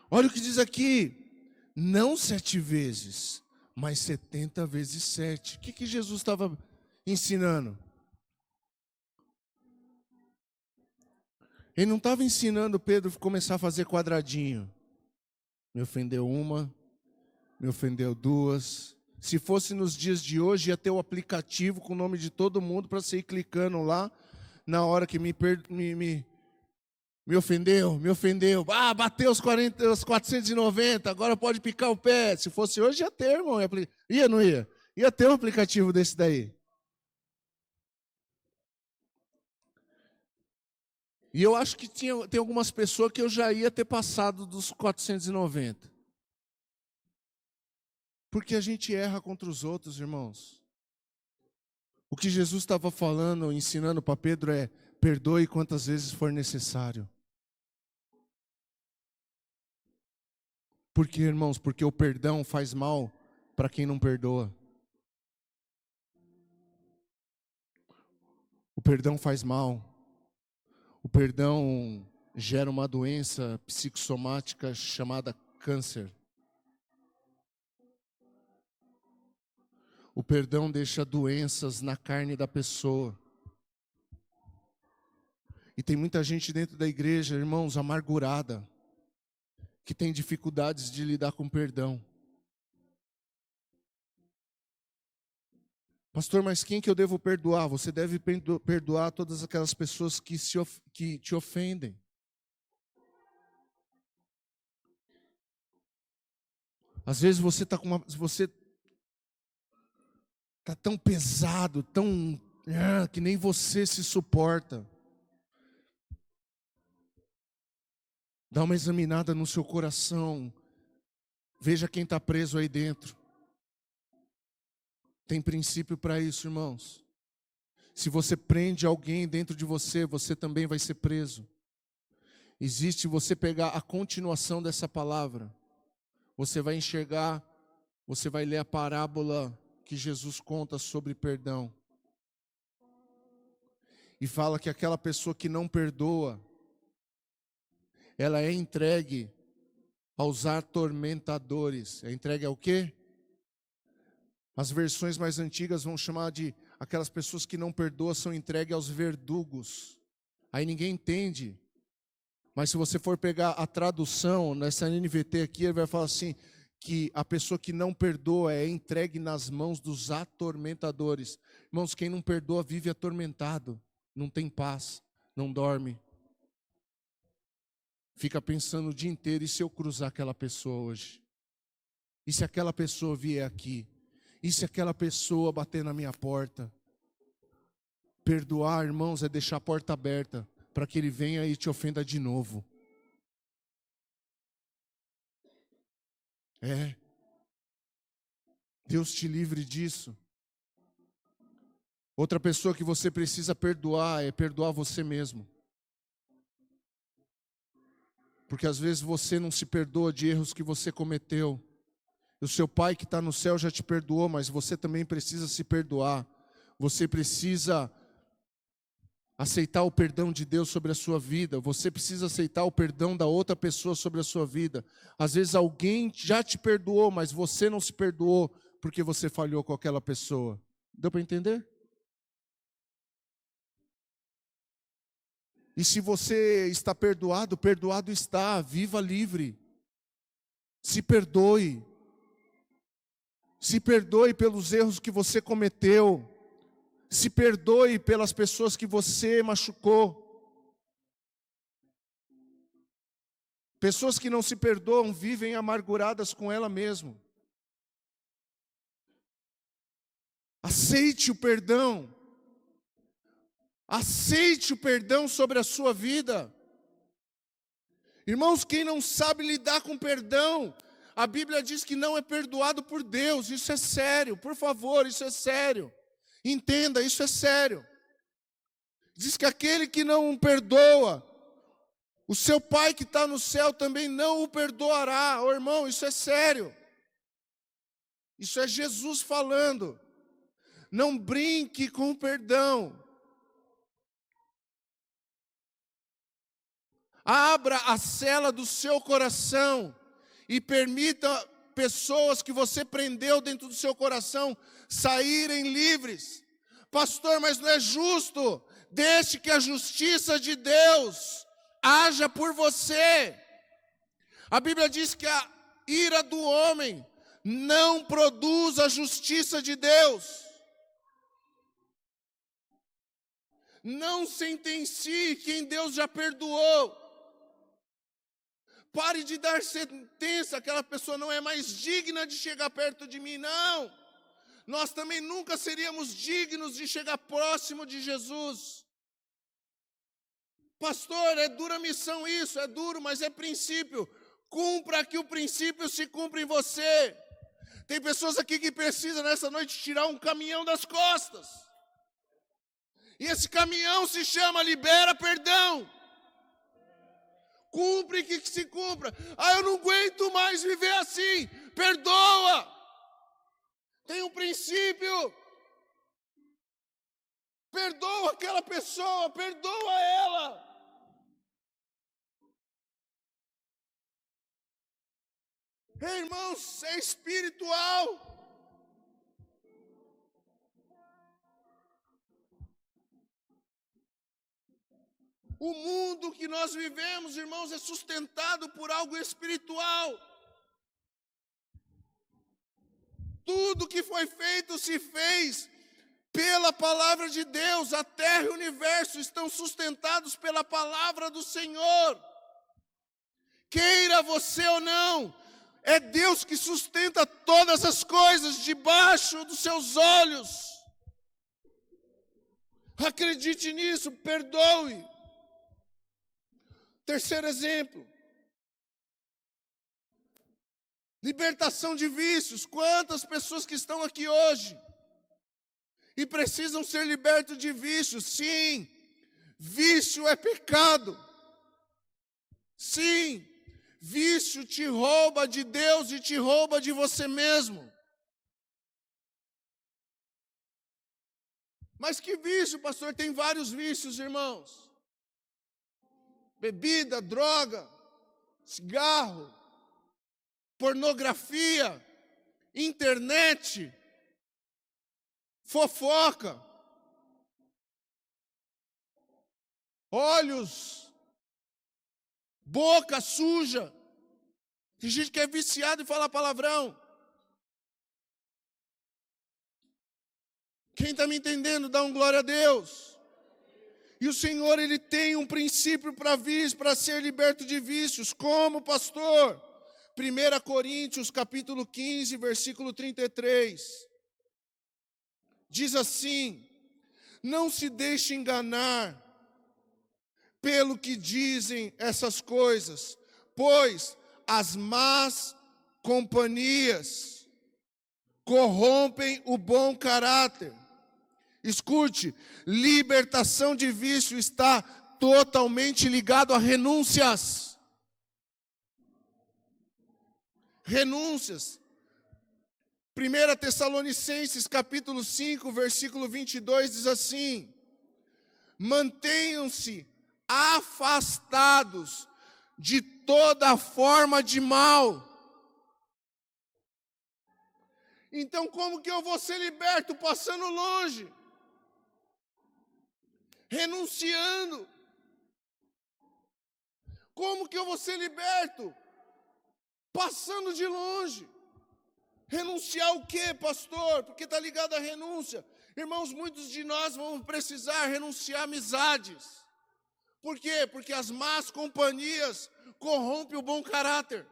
Olha o que diz aqui. Não 7 vezes, mas 70 vezes 7. O que Jesus estava ensinando? Ele não estava ensinando Pedro a começar a fazer quadradinho. Me ofendeu uma, me ofendeu duas. Se fosse nos dias de hoje, ia ter o aplicativo com o nome de todo mundo para você ir clicando lá na hora que me ofendeu. Ah, bateu os 490, agora pode picar o pé. Se fosse hoje, ia ter, irmão. Ia, não ia? Ia ter um aplicativo desse daí. E eu acho que tem algumas pessoas que eu já ia ter passado dos 490. Porque a gente erra contra os outros, irmãos. O que Jesus estava falando, ensinando para Pedro é: perdoe quantas vezes for necessário. Por quê, irmãos? Porque o perdão faz mal para quem não perdoa. O perdão faz mal. O perdão gera uma doença psicossomática chamada câncer. O perdão deixa doenças na carne da pessoa. E tem muita gente dentro da igreja, irmãos, amargurada, que tem dificuldades de lidar com perdão. Pastor, mas quem que eu devo perdoar? Você deve perdoar todas aquelas pessoas que te ofendem. Às vezes você está tão pesado, que nem você se suporta. Dá uma examinada no seu coração. Veja quem está preso aí dentro. Tem princípio para isso, irmãos. Se você prende alguém dentro de você, você também vai ser preso. Existe você pegar a continuação dessa palavra. Você vai enxergar, você vai ler a parábola que Jesus conta sobre perdão. E fala que aquela pessoa que não perdoa, ela é entregue aos atormentadores. É entregue ao quê? As versões mais antigas vão chamar de aquelas pessoas que não perdoam são entregues aos verdugos. Aí ninguém entende. Mas se você for pegar a tradução, nessa NVT aqui, ele vai falar assim, que a pessoa que não perdoa é entregue nas mãos dos atormentadores. Irmãos, quem não perdoa vive atormentado, não tem paz, não dorme. Fica pensando o dia inteiro: e se eu cruzar aquela pessoa hoje? E se aquela pessoa vier aqui? E se aquela pessoa bater na minha porta? Perdoar, irmãos, é deixar a porta aberta para que ele venha e te ofenda de novo. Deus te livre disso. Outra pessoa que você precisa perdoar é perdoar você mesmo. Porque às vezes você não se perdoa de erros que você cometeu. O seu pai que está no céu já te perdoou, mas você também precisa se perdoar. Você precisa aceitar o perdão de Deus sobre a sua vida. Você precisa aceitar o perdão da outra pessoa sobre a sua vida. Às vezes alguém já te perdoou, mas você não se perdoou porque você falhou com aquela pessoa. Deu para entender? E se você está perdoado, perdoado está, viva livre. Se perdoe. Se perdoe pelos erros que você cometeu. Se perdoe pelas pessoas que você machucou. Pessoas que não se perdoam vivem amarguradas com ela mesma. Aceite o perdão. Aceite o perdão sobre a sua vida. Irmãos, quem não sabe lidar com perdão, a Bíblia diz que não é perdoado por Deus. Isso é sério, por favor, isso é sério. Entenda, isso é sério. Diz que aquele que não perdoa, o seu Pai que está no céu também não o perdoará. Ô irmão, isso é sério. Isso é Jesus falando. Não brinque com o perdão. Abra a cela do seu coração e permita pessoas que você prendeu dentro do seu coração saírem livres. Pastor, mas não é justo. Deixe que a justiça de Deus haja por você. A Bíblia diz que a ira do homem não produz a justiça de Deus. Não sentencie quem Deus já perdoou. Pare de dar sentença, aquela pessoa não é mais digna de chegar perto de mim, não. Nós também nunca seríamos dignos de chegar próximo de Jesus. Pastor, é dura missão isso, é duro, mas é princípio. Cumpra que o princípio se cumpra em você. Tem pessoas aqui que precisam nessa noite tirar um caminhão das costas. E esse caminhão se chama libera perdão. Cumpre que se cumpra. Eu não aguento mais viver assim. Perdoa. Tem um princípio. Perdoa aquela pessoa, perdoa ela. Irmãos, é espiritual. O mundo que nós vivemos, irmãos, é sustentado por algo espiritual. Tudo que foi feito se fez pela palavra de Deus. A terra e o universo estão sustentados pela palavra do Senhor. Queira você ou não, é Deus que sustenta todas as coisas debaixo dos seus olhos. Acredite nisso, perdoe. Terceiro exemplo. Libertação de vícios. Quantas pessoas que estão aqui hoje e precisam ser libertos de vícios? Sim, vício é pecado. Sim, vício te rouba de Deus e te rouba de você mesmo. Mas que vício, pastor? Tem vários vícios, irmãos. Bebida, droga, cigarro, pornografia, internet, fofoca, olhos, boca suja. Tem gente que é viciado em falar palavrão. Quem está me entendendo, dá um glória a Deus. E o Senhor, Ele tem um princípio para ser liberto de vícios. Como, pastor? 1 Coríntios, capítulo 15, versículo 33. Diz assim: não se deixe enganar pelo que dizem essas coisas, pois as más companhias corrompem o bom caráter. Escute, libertação de vício está totalmente ligado a renúncias. Renúncias. 1 Tessalonicenses, capítulo 5, versículo 22, diz assim: mantenham-se afastados de toda forma de mal. Então, como que eu vou ser liberto? Passando longe. Renunciando. Como que eu vou ser liberto? passando de longe. Renunciar o quê, pastor? Porque está ligado à renúncia. Irmãos, muitos de nós vamos precisar renunciar a amizades. Por quê? Porque as más companhias corrompem o bom caráter.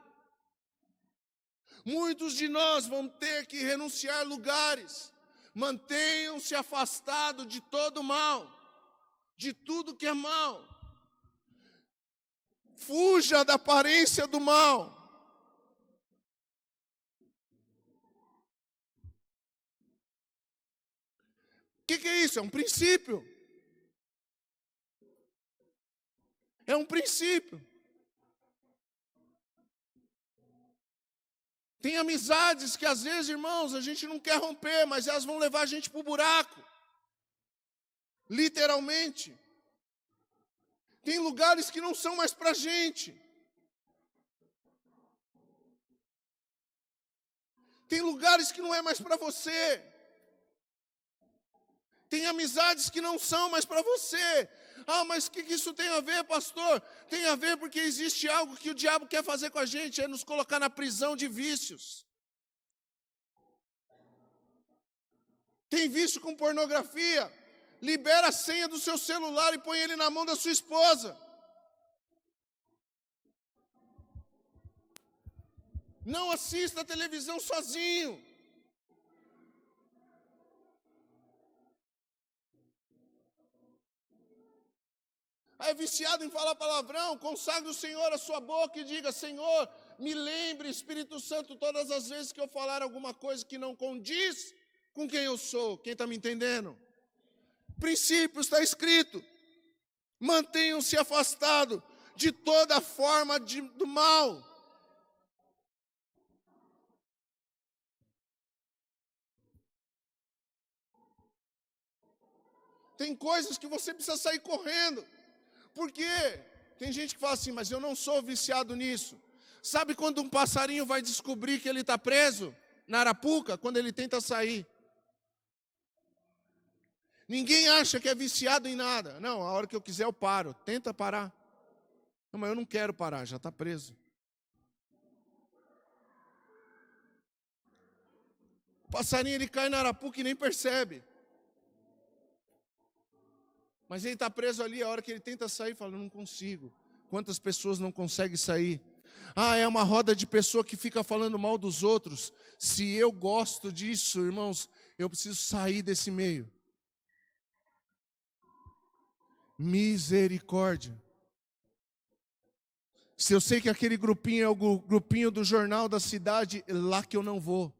Muitos de nós vão ter que renunciar a lugares. Mantenham-se afastados de todo mal, de tudo que é mal. Fuja da aparência do mal. O que é isso? É um princípio. É um princípio. Tem amizades que às vezes, irmãos, a gente não quer romper, mas elas vão levar a gente para o buraco. Literalmente. Tem lugares que não são mais para a gente. Tem lugares que não é mais para você. Tem amizades que não são mais para você. Ah, mas o que isso tem a ver, pastor? Tem a ver porque existe algo que o diabo quer fazer com a gente, é nos colocar na prisão de vícios. Tem vício com pornografia? Libera a senha do seu celular e põe ele na mão da sua esposa. Não assista a televisão sozinho. É viciado em falar palavrão, consagre o Senhor a sua boca e diga: Senhor, me lembre, Espírito Santo, todas as vezes que eu falar alguma coisa que não condiz com quem eu sou. Quem está me entendendo? Princípios, está escrito. Mantenham-se afastados de toda forma do mal. Tem coisas que você precisa sair correndo. Por quê? Tem gente que fala assim, mas eu não sou viciado nisso. Sabe quando um passarinho vai descobrir que ele está preso na arapuca? Quando ele tenta sair. Ninguém acha que é viciado em nada. Não, a hora que eu quiser eu paro. Tenta parar. Não, mas eu não quero parar, já está preso. O passarinho ele cai na arapuca e nem percebe. Mas ele está preso ali, a hora que ele tenta sair, fala, não consigo. Quantas pessoas não conseguem sair? Ah, é uma roda de pessoa que fica falando mal dos outros. Se eu gosto disso, irmãos, eu preciso sair desse meio. Misericórdia. Se eu sei que aquele grupinho é o grupinho do jornal da cidade, é lá que eu não vou.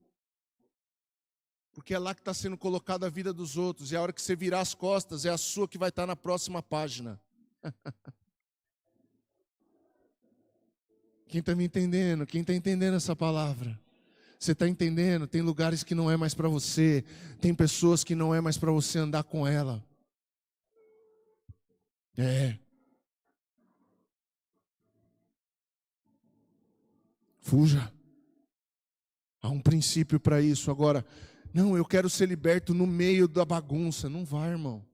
Porque é lá que está sendo colocada a vida dos outros. E a hora que você virar as costas, é a sua que vai estar na próxima página. Quem está me entendendo? Quem está entendendo essa palavra? Você está entendendo? Tem lugares que não é mais para você. Tem pessoas que não é mais para você andar com ela. Fuja. Há um princípio para isso. Agora, não, eu quero ser liberto no meio da bagunça. Não vai, irmão.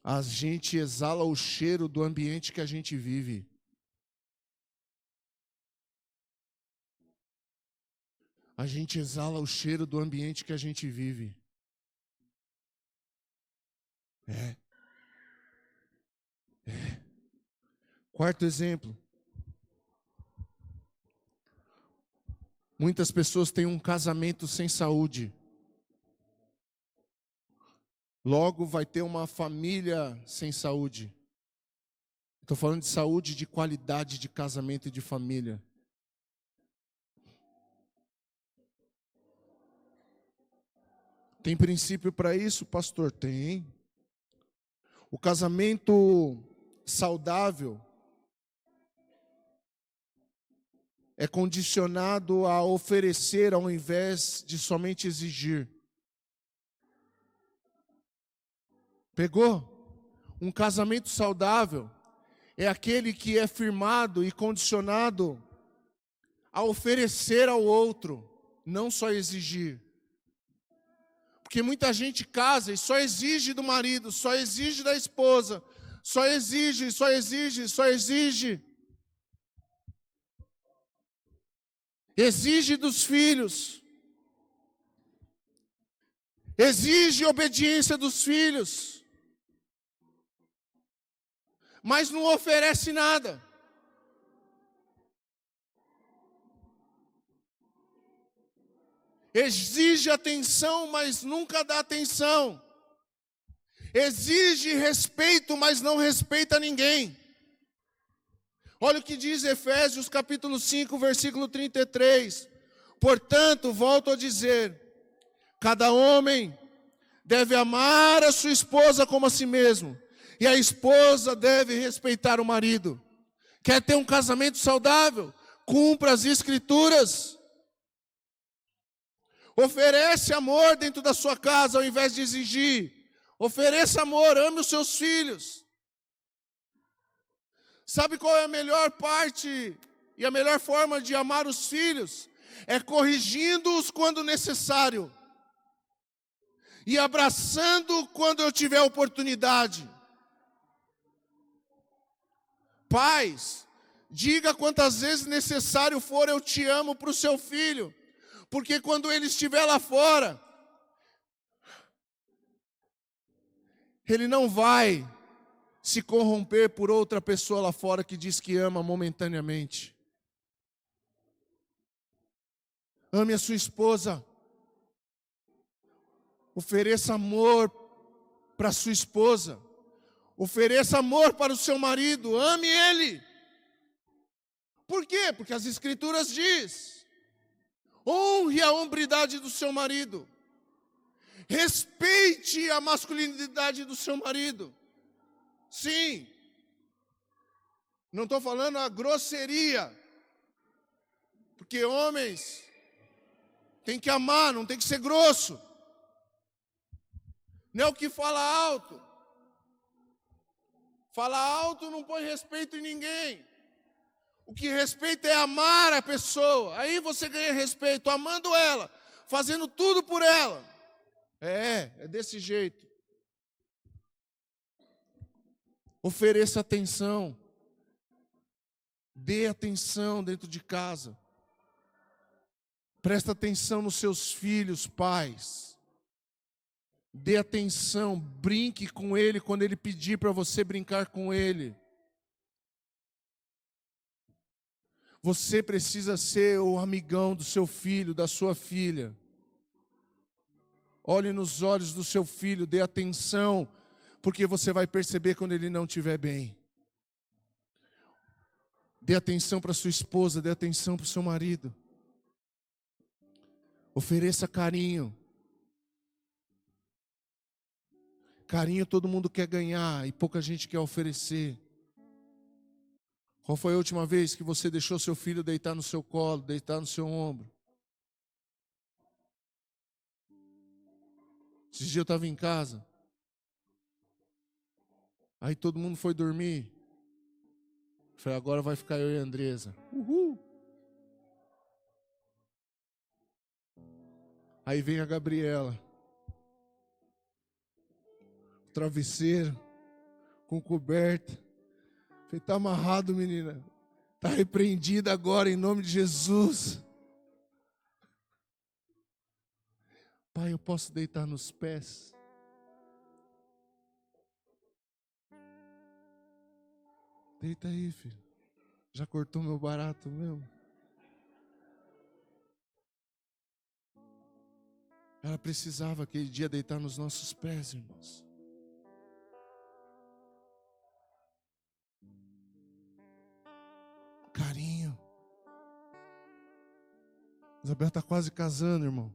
A gente exala o cheiro do ambiente que a gente vive. A gente exala o cheiro do ambiente que a gente vive. Quarto exemplo. Muitas pessoas têm um casamento sem saúde. Logo vai ter uma família sem saúde. Estou falando de saúde, de qualidade de casamento e de família. Tem princípio para isso, pastor? Tem. O casamento saudável é condicionado a oferecer ao invés de somente exigir. Pegou? Um casamento saudável é aquele que é firmado e condicionado a oferecer ao outro, não só exigir. Porque muita gente casa e só exige do marido, só exige da esposa. Só exige, só exige, só exige. Exige dos filhos. Exige obediência dos filhos. Mas não oferece nada. Exige atenção, mas nunca dá atenção. Exige respeito, mas não respeita ninguém. Olha o que diz Efésios capítulo 5, versículo 33. Portanto, volto a dizer, cada homem deve amar a sua esposa como a si mesmo, e a esposa deve respeitar o marido. Quer ter um casamento saudável? Cumpra as escrituras. Oferece amor dentro da sua casa ao invés de exigir. Ofereça amor, ame os seus filhos. Sabe qual é a melhor parte e a melhor forma de amar os filhos? É corrigindo-os quando necessário. E abraçando quando eu tiver oportunidade. Pais, diga quantas vezes necessário for eu te amo para o seu filho. Porque quando ele estiver lá fora, ele não vai se corromper por outra pessoa lá fora que diz que ama momentaneamente. Ame a sua esposa. Ofereça amor para a sua esposa. Ofereça amor para o seu marido. Ame ele. Por quê? Porque as escrituras dizem: honre a hombridade do seu marido. Respeite a masculinidade do seu marido. Sim. Não estou falando a grosseria. Porque homens tem que amar, não tem que ser grosso. Não é o que fala alto. Fala alto não põe respeito em ninguém. O que respeita é amar a pessoa. Aí você ganha respeito, amando ela, fazendo tudo por ela. É desse jeito. Ofereça atenção. Dê atenção dentro de casa. Presta atenção nos seus filhos, pais. Dê atenção, brinque com ele quando ele pedir para você brincar com ele. Você precisa ser o amigão do seu filho, da sua filha. Olhe nos olhos do seu filho, dê atenção, porque você vai perceber quando ele não estiver bem. Dê atenção para sua esposa, dê atenção para o seu marido. Ofereça carinho. Carinho todo mundo quer ganhar e pouca gente quer oferecer. Qual foi a última vez que você deixou seu filho deitar no seu colo, deitar no seu ombro? Esses dias eu estava em casa. Aí todo mundo foi dormir. Falei, agora vai ficar eu e a Andresa. Uhul! Aí vem a Gabriela. Travesseiro, com coberta. Falei, está amarrado, menina. Está repreendida agora em nome de Jesus. Pai, eu posso deitar nos pés? Deita aí, filho. Já cortou meu barato mesmo? Ela precisava aquele dia deitar nos nossos pés, irmãos. Carinho. Isabel está quase casando, irmão.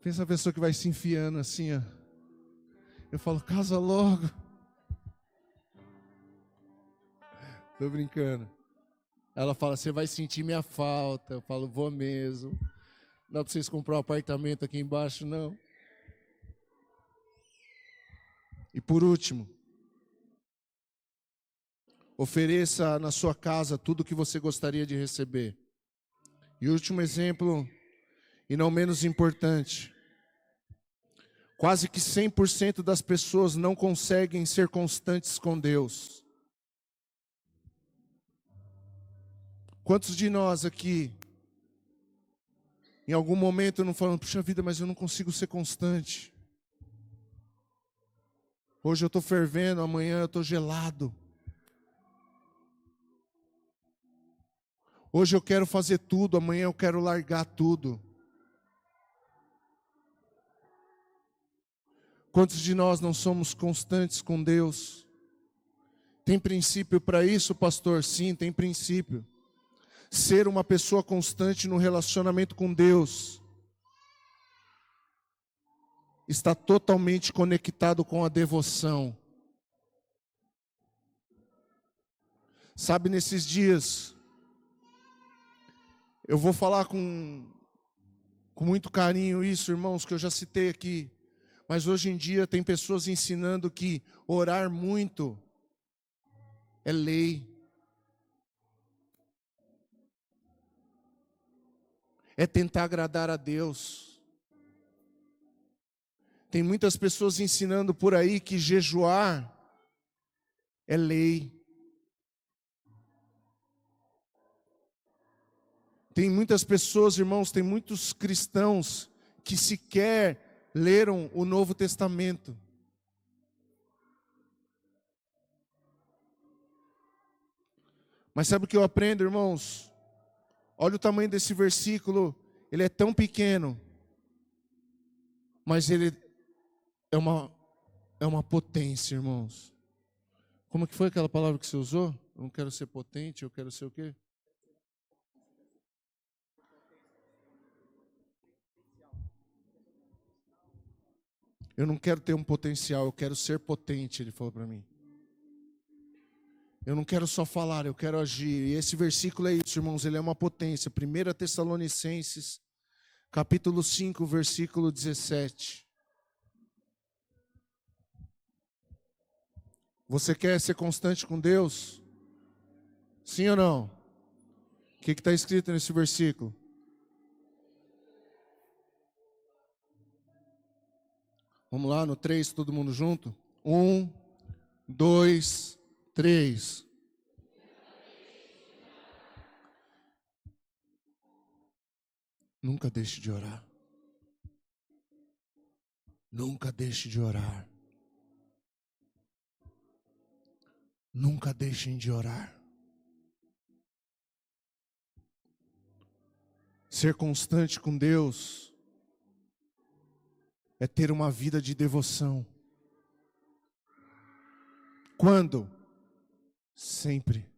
Pensa a pessoa que vai se enfiando assim, ó. Eu falo, casa logo. Tô brincando. Ela fala, você vai sentir minha falta. Eu falo, vou mesmo. Não dá para vocês comprar um apartamento aqui embaixo, não. E por último, ofereça na sua casa tudo o que você gostaria de receber. E último exemplo, e não menos importante. Quase que 100% das pessoas não conseguem ser constantes com Deus. Quantos de nós aqui, em algum momento, não falam, puxa vida, mas eu não consigo ser constante. Hoje eu estou fervendo, amanhã eu estou gelado. Hoje eu quero fazer tudo, amanhã eu quero largar tudo. Quantos de nós não somos constantes com Deus? Tem princípio para isso, pastor? Sim, tem princípio. Ser uma pessoa constante no relacionamento com Deus está totalmente conectado com a devoção. Sabe, nesses dias, eu vou falar com muito carinho isso, irmãos, que eu já citei aqui. Mas hoje em dia tem pessoas ensinando que orar muito é lei. É tentar agradar a Deus. Tem muitas pessoas ensinando por aí que jejuar é lei. Tem muitas pessoas, irmãos, tem muitos cristãos que sequer leram o Novo Testamento. Mas sabe o que eu aprendo, irmãos? Olha o tamanho desse versículo, ele é tão pequeno, mas ele é uma potência, irmãos. Como que foi aquela palavra que você usou? Eu não quero ser potente, eu quero ser o quê? Eu não quero ter um potencial, eu quero ser potente, ele falou para mim. Eu não quero só falar, eu quero agir. E esse versículo é isso, irmãos, ele é uma potência. 1 Tessalonicenses, capítulo 5, versículo 17. Você quer ser constante com Deus? Sim ou não? O que está escrito nesse versículo? Vamos lá, no 3, todo mundo junto? 1, 2, 3. Nunca deixe de orar. Nunca deixe de orar. Nunca deixem de orar. Ser constante com Deus é ter uma vida de devoção. Quando? Sempre.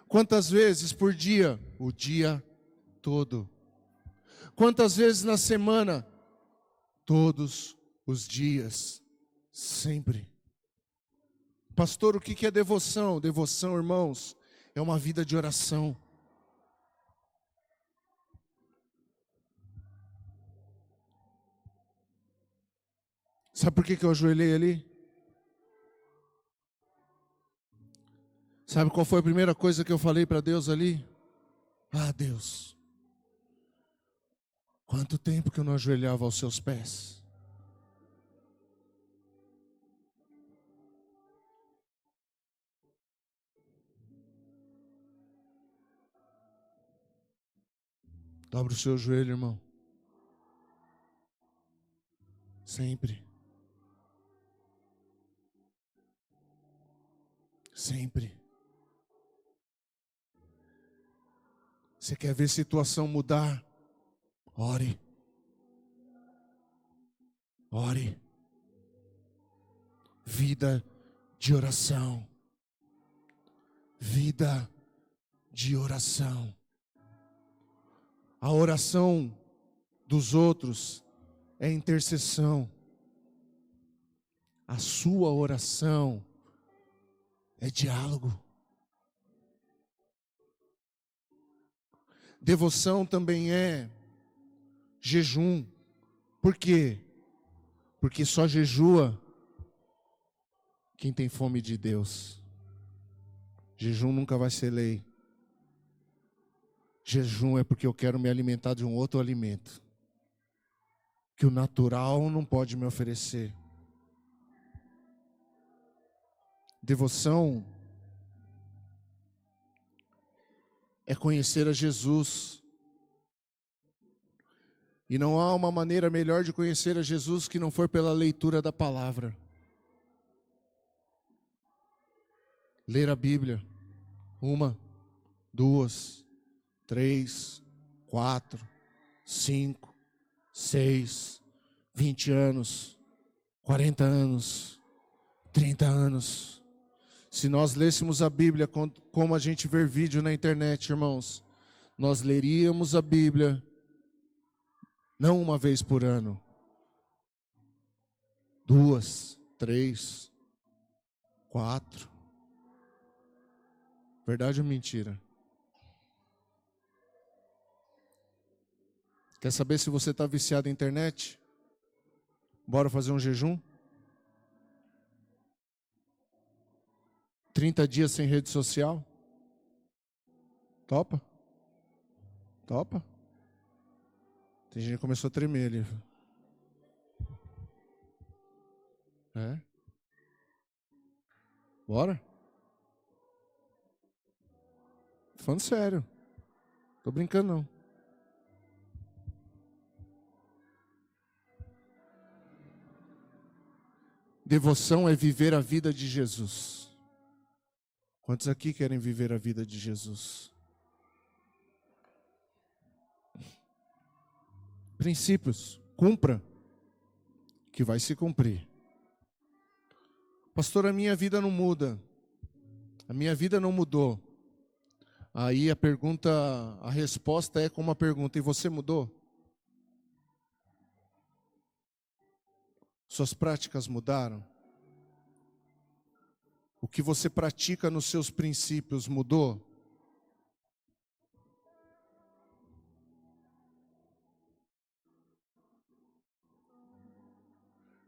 Quantas vezes por dia? O dia todo. Quantas vezes na semana? Todos os dias. Sempre. Pastor, o que é devoção? Devoção, irmãos, é uma vida de oração. Sabe por que eu ajoelhei ali? Sabe qual foi a primeira coisa que eu falei para Deus ali? Ah, Deus, quanto tempo que eu não ajoelhava aos seus pés. Dobra o seu joelho, irmão. Sempre. Sempre. Você quer ver a situação mudar? Ore. Ore. Vida de oração. Vida de oração. A oração dos outros é intercessão. A sua oração é diálogo. Devoção também é jejum. Por quê? Porque só jejua quem tem fome de Deus. Jejum nunca vai ser lei. Jejum é porque eu quero me alimentar de um outro alimento. que o natural não pode me oferecer. Devoção é conhecer a Jesus. E não há uma maneira melhor de conhecer a Jesus que não for pela leitura da palavra. Ler a Bíblia. 1, 2, 3, 4, 5, 6, 20 anos, 40 anos, 30 anos. Se nós lêssemos a Bíblia como a gente vê vídeo na internet, irmãos, nós leríamos a Bíblia não uma vez por ano, 2, 3, 4. Verdade ou mentira? Quer saber se você está viciado em internet? Bora fazer um jejum? 30 dias sem rede social? Topa? Topa? Tem gente que começou a tremer ali. É? Bora? Tô falando sério. Tô brincando não. Devoção é viver a vida de Jesus. Quantos aqui querem viver a vida de Jesus? Princípios, cumpra, que vai se cumprir. Pastor, a minha vida não muda. A minha vida não mudou. Aí a resposta é como uma pergunta: e você mudou? Suas práticas mudaram? O que você pratica nos seus princípios mudou?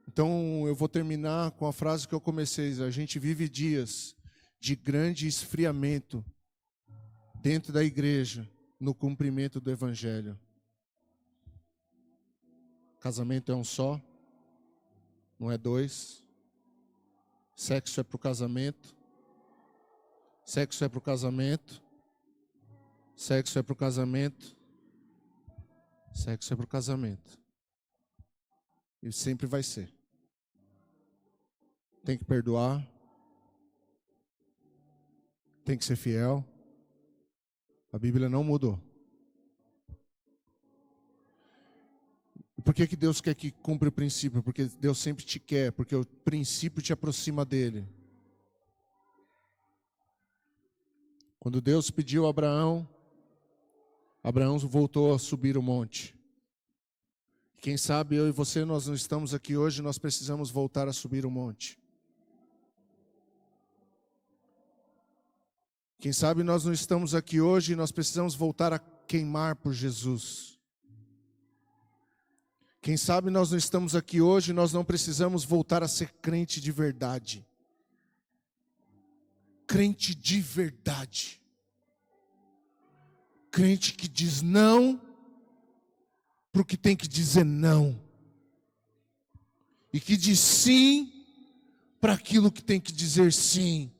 Então eu vou terminar com a frase que eu comecei: a gente vive dias de grande esfriamento dentro da igreja, no cumprimento do Evangelho. Casamento é um só, não é dois. Sexo é para o casamento. Sexo é para o casamento. Sexo é para o casamento. Sexo é para o casamento. E sempre vai ser. Tem que perdoar. Tem que ser fiel. A Bíblia não mudou. Por que Deus quer que cumpra o princípio? Porque Deus sempre te quer, porque o princípio te aproxima dele. Quando Deus pediu a Abraão, Abraão voltou a subir o monte. Quem sabe eu e você, nós não estamos aqui hoje, nós precisamos voltar a subir o monte. Quem sabe nós não estamos aqui hoje e nós precisamos voltar a queimar por Jesus. Quem sabe nós não estamos aqui hoje e nós não precisamos voltar a ser crente de verdade. Crente de verdade. Crente que diz não para o que tem que dizer não. E que diz sim para aquilo que tem que dizer sim.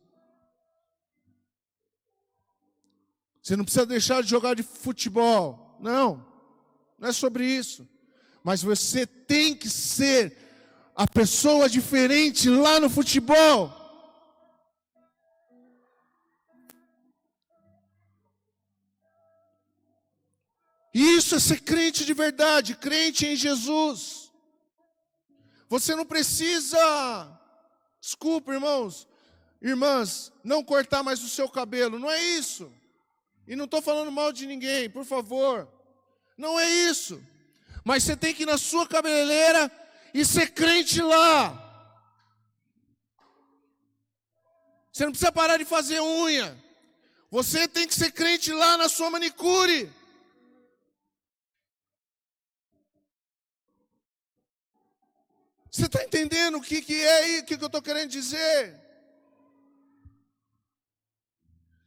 Você não precisa deixar de jogar de futebol. Não é sobre isso. Mas você tem que ser a pessoa diferente lá no futebol. Isso é ser crente de verdade, crente em Jesus. Você não precisa, desculpa irmãos, irmãs, não cortar mais o seu cabelo, não é isso. E não estou falando mal de ninguém, por favor. Não é isso. Mas você tem que ir na sua cabeleireira e ser crente lá. Você não precisa parar de fazer unha. Você tem que ser crente lá na sua manicure. Você está entendendo o que é aí, o que eu estou querendo dizer?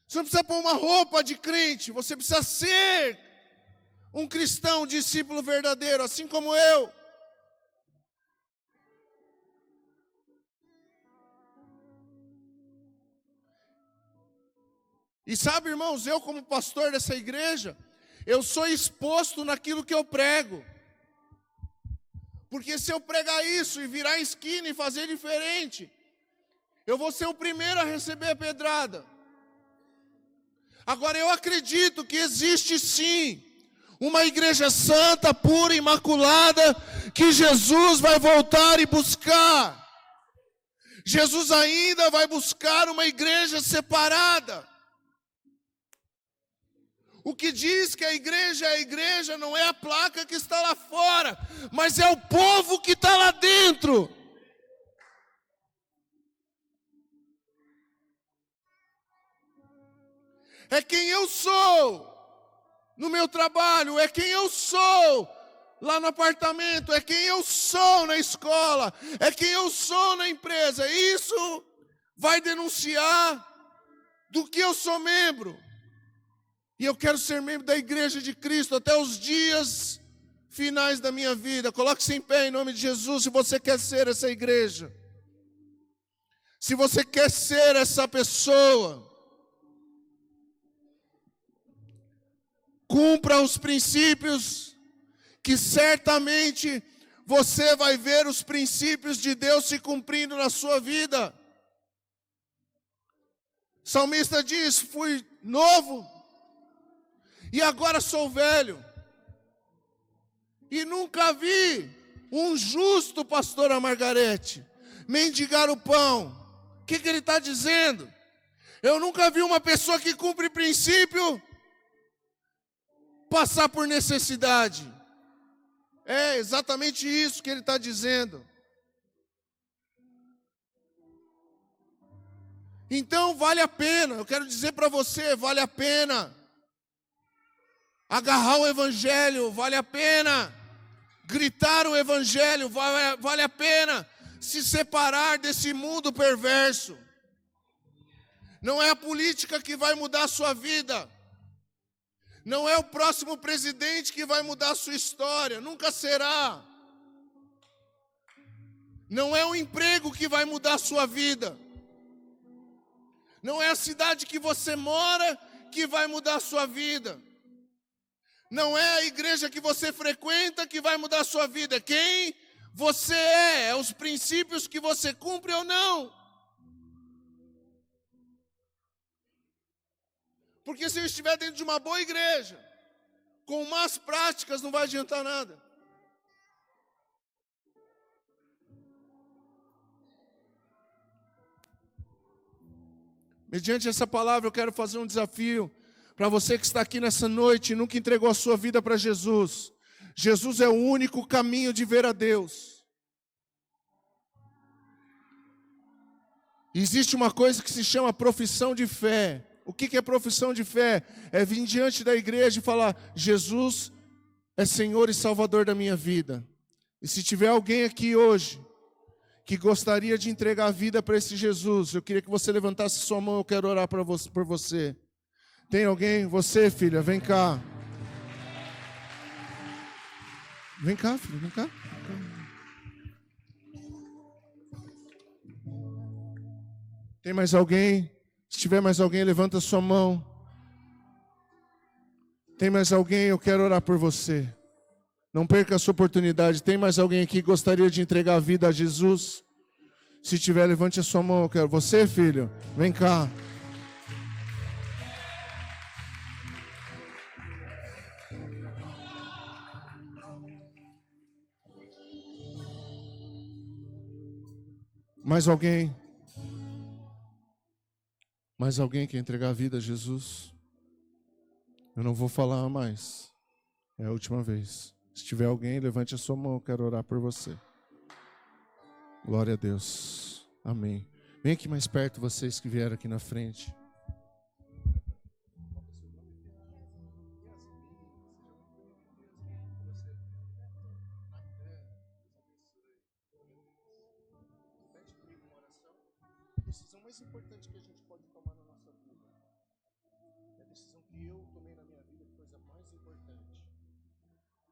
Você não precisa pôr uma roupa de crente, você precisa ser um cristão, um discípulo verdadeiro, assim como eu. E sabe, irmãos, eu como pastor dessa igreja, eu sou exposto naquilo que eu prego. Porque se eu pregar isso e virar esquina e fazer diferente, eu vou ser o primeiro a receber a pedrada. Agora eu acredito que existe sim uma igreja santa, pura, imaculada, que Jesus vai voltar e buscar. Jesus ainda vai buscar uma igreja separada. O que diz que a igreja não é a placa que está lá fora, mas é o povo que está lá dentro. É quem eu sou no meu trabalho, é quem eu sou lá no apartamento, é quem eu sou na escola, é quem eu sou na empresa. Isso vai denunciar do que eu sou membro. E eu quero ser membro da igreja de Cristo até os dias finais da minha vida. Coloque-se em pé em nome de Jesus se você quer ser essa igreja. Se você quer ser essa pessoa, cumpra os princípios, que certamente você vai ver os princípios de Deus se cumprindo na sua vida. O salmista diz: fui novo e agora sou velho, e nunca vi um justo, pastora Margarete, mendigar o pão. O que ele está dizendo? Eu nunca vi uma pessoa que cumpre princípio passar por necessidade. É exatamente isso que ele está dizendo. Então vale a pena, eu quero dizer para você, vale a pena agarrar o evangelho, vale a pena gritar o evangelho, vale a pena se separar desse mundo perverso. Não é a política que vai mudar a sua vida. Não é o próximo presidente que vai mudar a sua história, nunca será. Não é o emprego que vai mudar a sua vida. Não é a cidade que você mora que vai mudar a sua vida. Não é a igreja que você frequenta que vai mudar a sua vida. Quem você é os princípios que você cumpre ou não. Porque se eu estiver dentro de uma boa igreja, com más práticas, não vai adiantar nada. Mediante essa palavra eu quero fazer um desafio para você que está aqui nessa noite e nunca entregou a sua vida para Jesus. Jesus é o único caminho de ver a Deus. Existe uma coisa que se chama profissão de fé. O que é profissão de fé? É vir diante da igreja e falar: Jesus é Senhor e Salvador da minha vida. E se tiver alguém aqui hoje que gostaria de entregar a vida para esse Jesus, eu queria que você levantasse sua mão, eu quero orar por você. Tem alguém? Você, filha, vem cá. Vem cá, filha, vem cá. Tem mais alguém? Se tiver mais alguém, levanta sua mão. Tem mais alguém? Eu quero orar por você. Não perca essa oportunidade. Tem mais alguém aqui que gostaria de entregar a vida a Jesus? Se tiver, levante a sua mão. Eu quero. Você, filho, vem cá. Mais alguém? Mais alguém quer entregar a vida a Jesus? Eu não vou falar mais. É a última vez. Se tiver alguém, levante a sua mão. Eu quero orar por você. Glória a Deus. Amém. Vem aqui mais perto, vocês que vieram aqui na frente. A decisão mais importante que a gente pode tomar na nossa vida é a decisão que eu tomei na minha vida, que coisa mais importante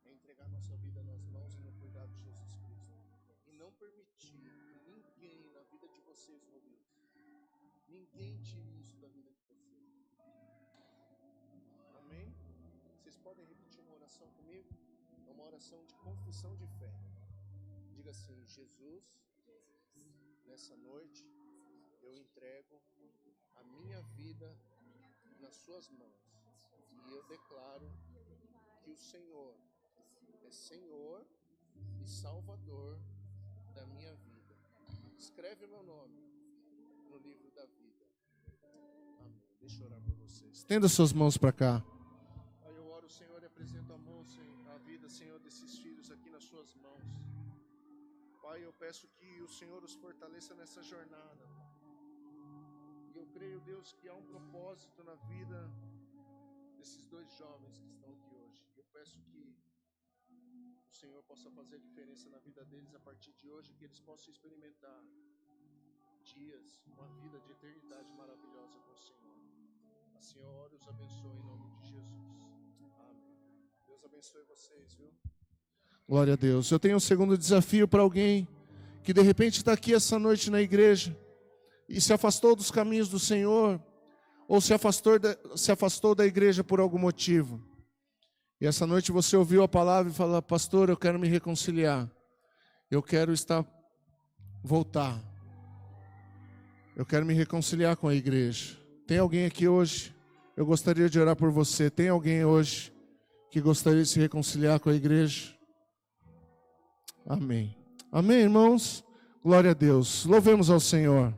é entregar nossa vida nas mãos e no cuidado de Jesus Cristo e não permitir que ninguém na vida de vocês roube isso. Ninguém tire isso da vida de vocês. Vocês podem repetir uma oração comigo? É uma oração de confissão de fé. Diga assim: Jesus, nessa noite eu entrego a minha vida nas suas mãos. E eu declaro que o Senhor é Senhor e Salvador da minha vida. Escreve o meu nome no livro da vida. Amém. Deixa eu orar por vocês. Estenda suas mãos para cá. Pai, eu oro, Senhor, e apresento a vida, Senhor, desses filhos aqui nas suas mãos. Pai, eu peço que o Senhor os fortaleça nessa jornada. E eu creio, Deus, que há um propósito na vida desses dois jovens que estão aqui hoje. Eu peço que o Senhor possa fazer a diferença na vida deles a partir de hoje, que eles possam experimentar dias, uma vida de eternidade maravilhosa com o Senhor. Assim eu oro e os abençoo em nome de Jesus. Amém. Deus abençoe vocês, viu? Glória a Deus. Eu tenho um segundo desafio para alguém que de repente está aqui essa noite na igreja e se afastou dos caminhos do Senhor, ou se afastou da igreja por algum motivo. E essa noite você ouviu a palavra e falou: pastor, eu quero me reconciliar. Eu quero voltar. Eu quero me reconciliar com a igreja. Tem alguém aqui hoje? Eu gostaria de orar por você. Tem alguém hoje que gostaria de se reconciliar com a igreja? Amém. Amém, irmãos? Glória a Deus. Louvemos ao Senhor.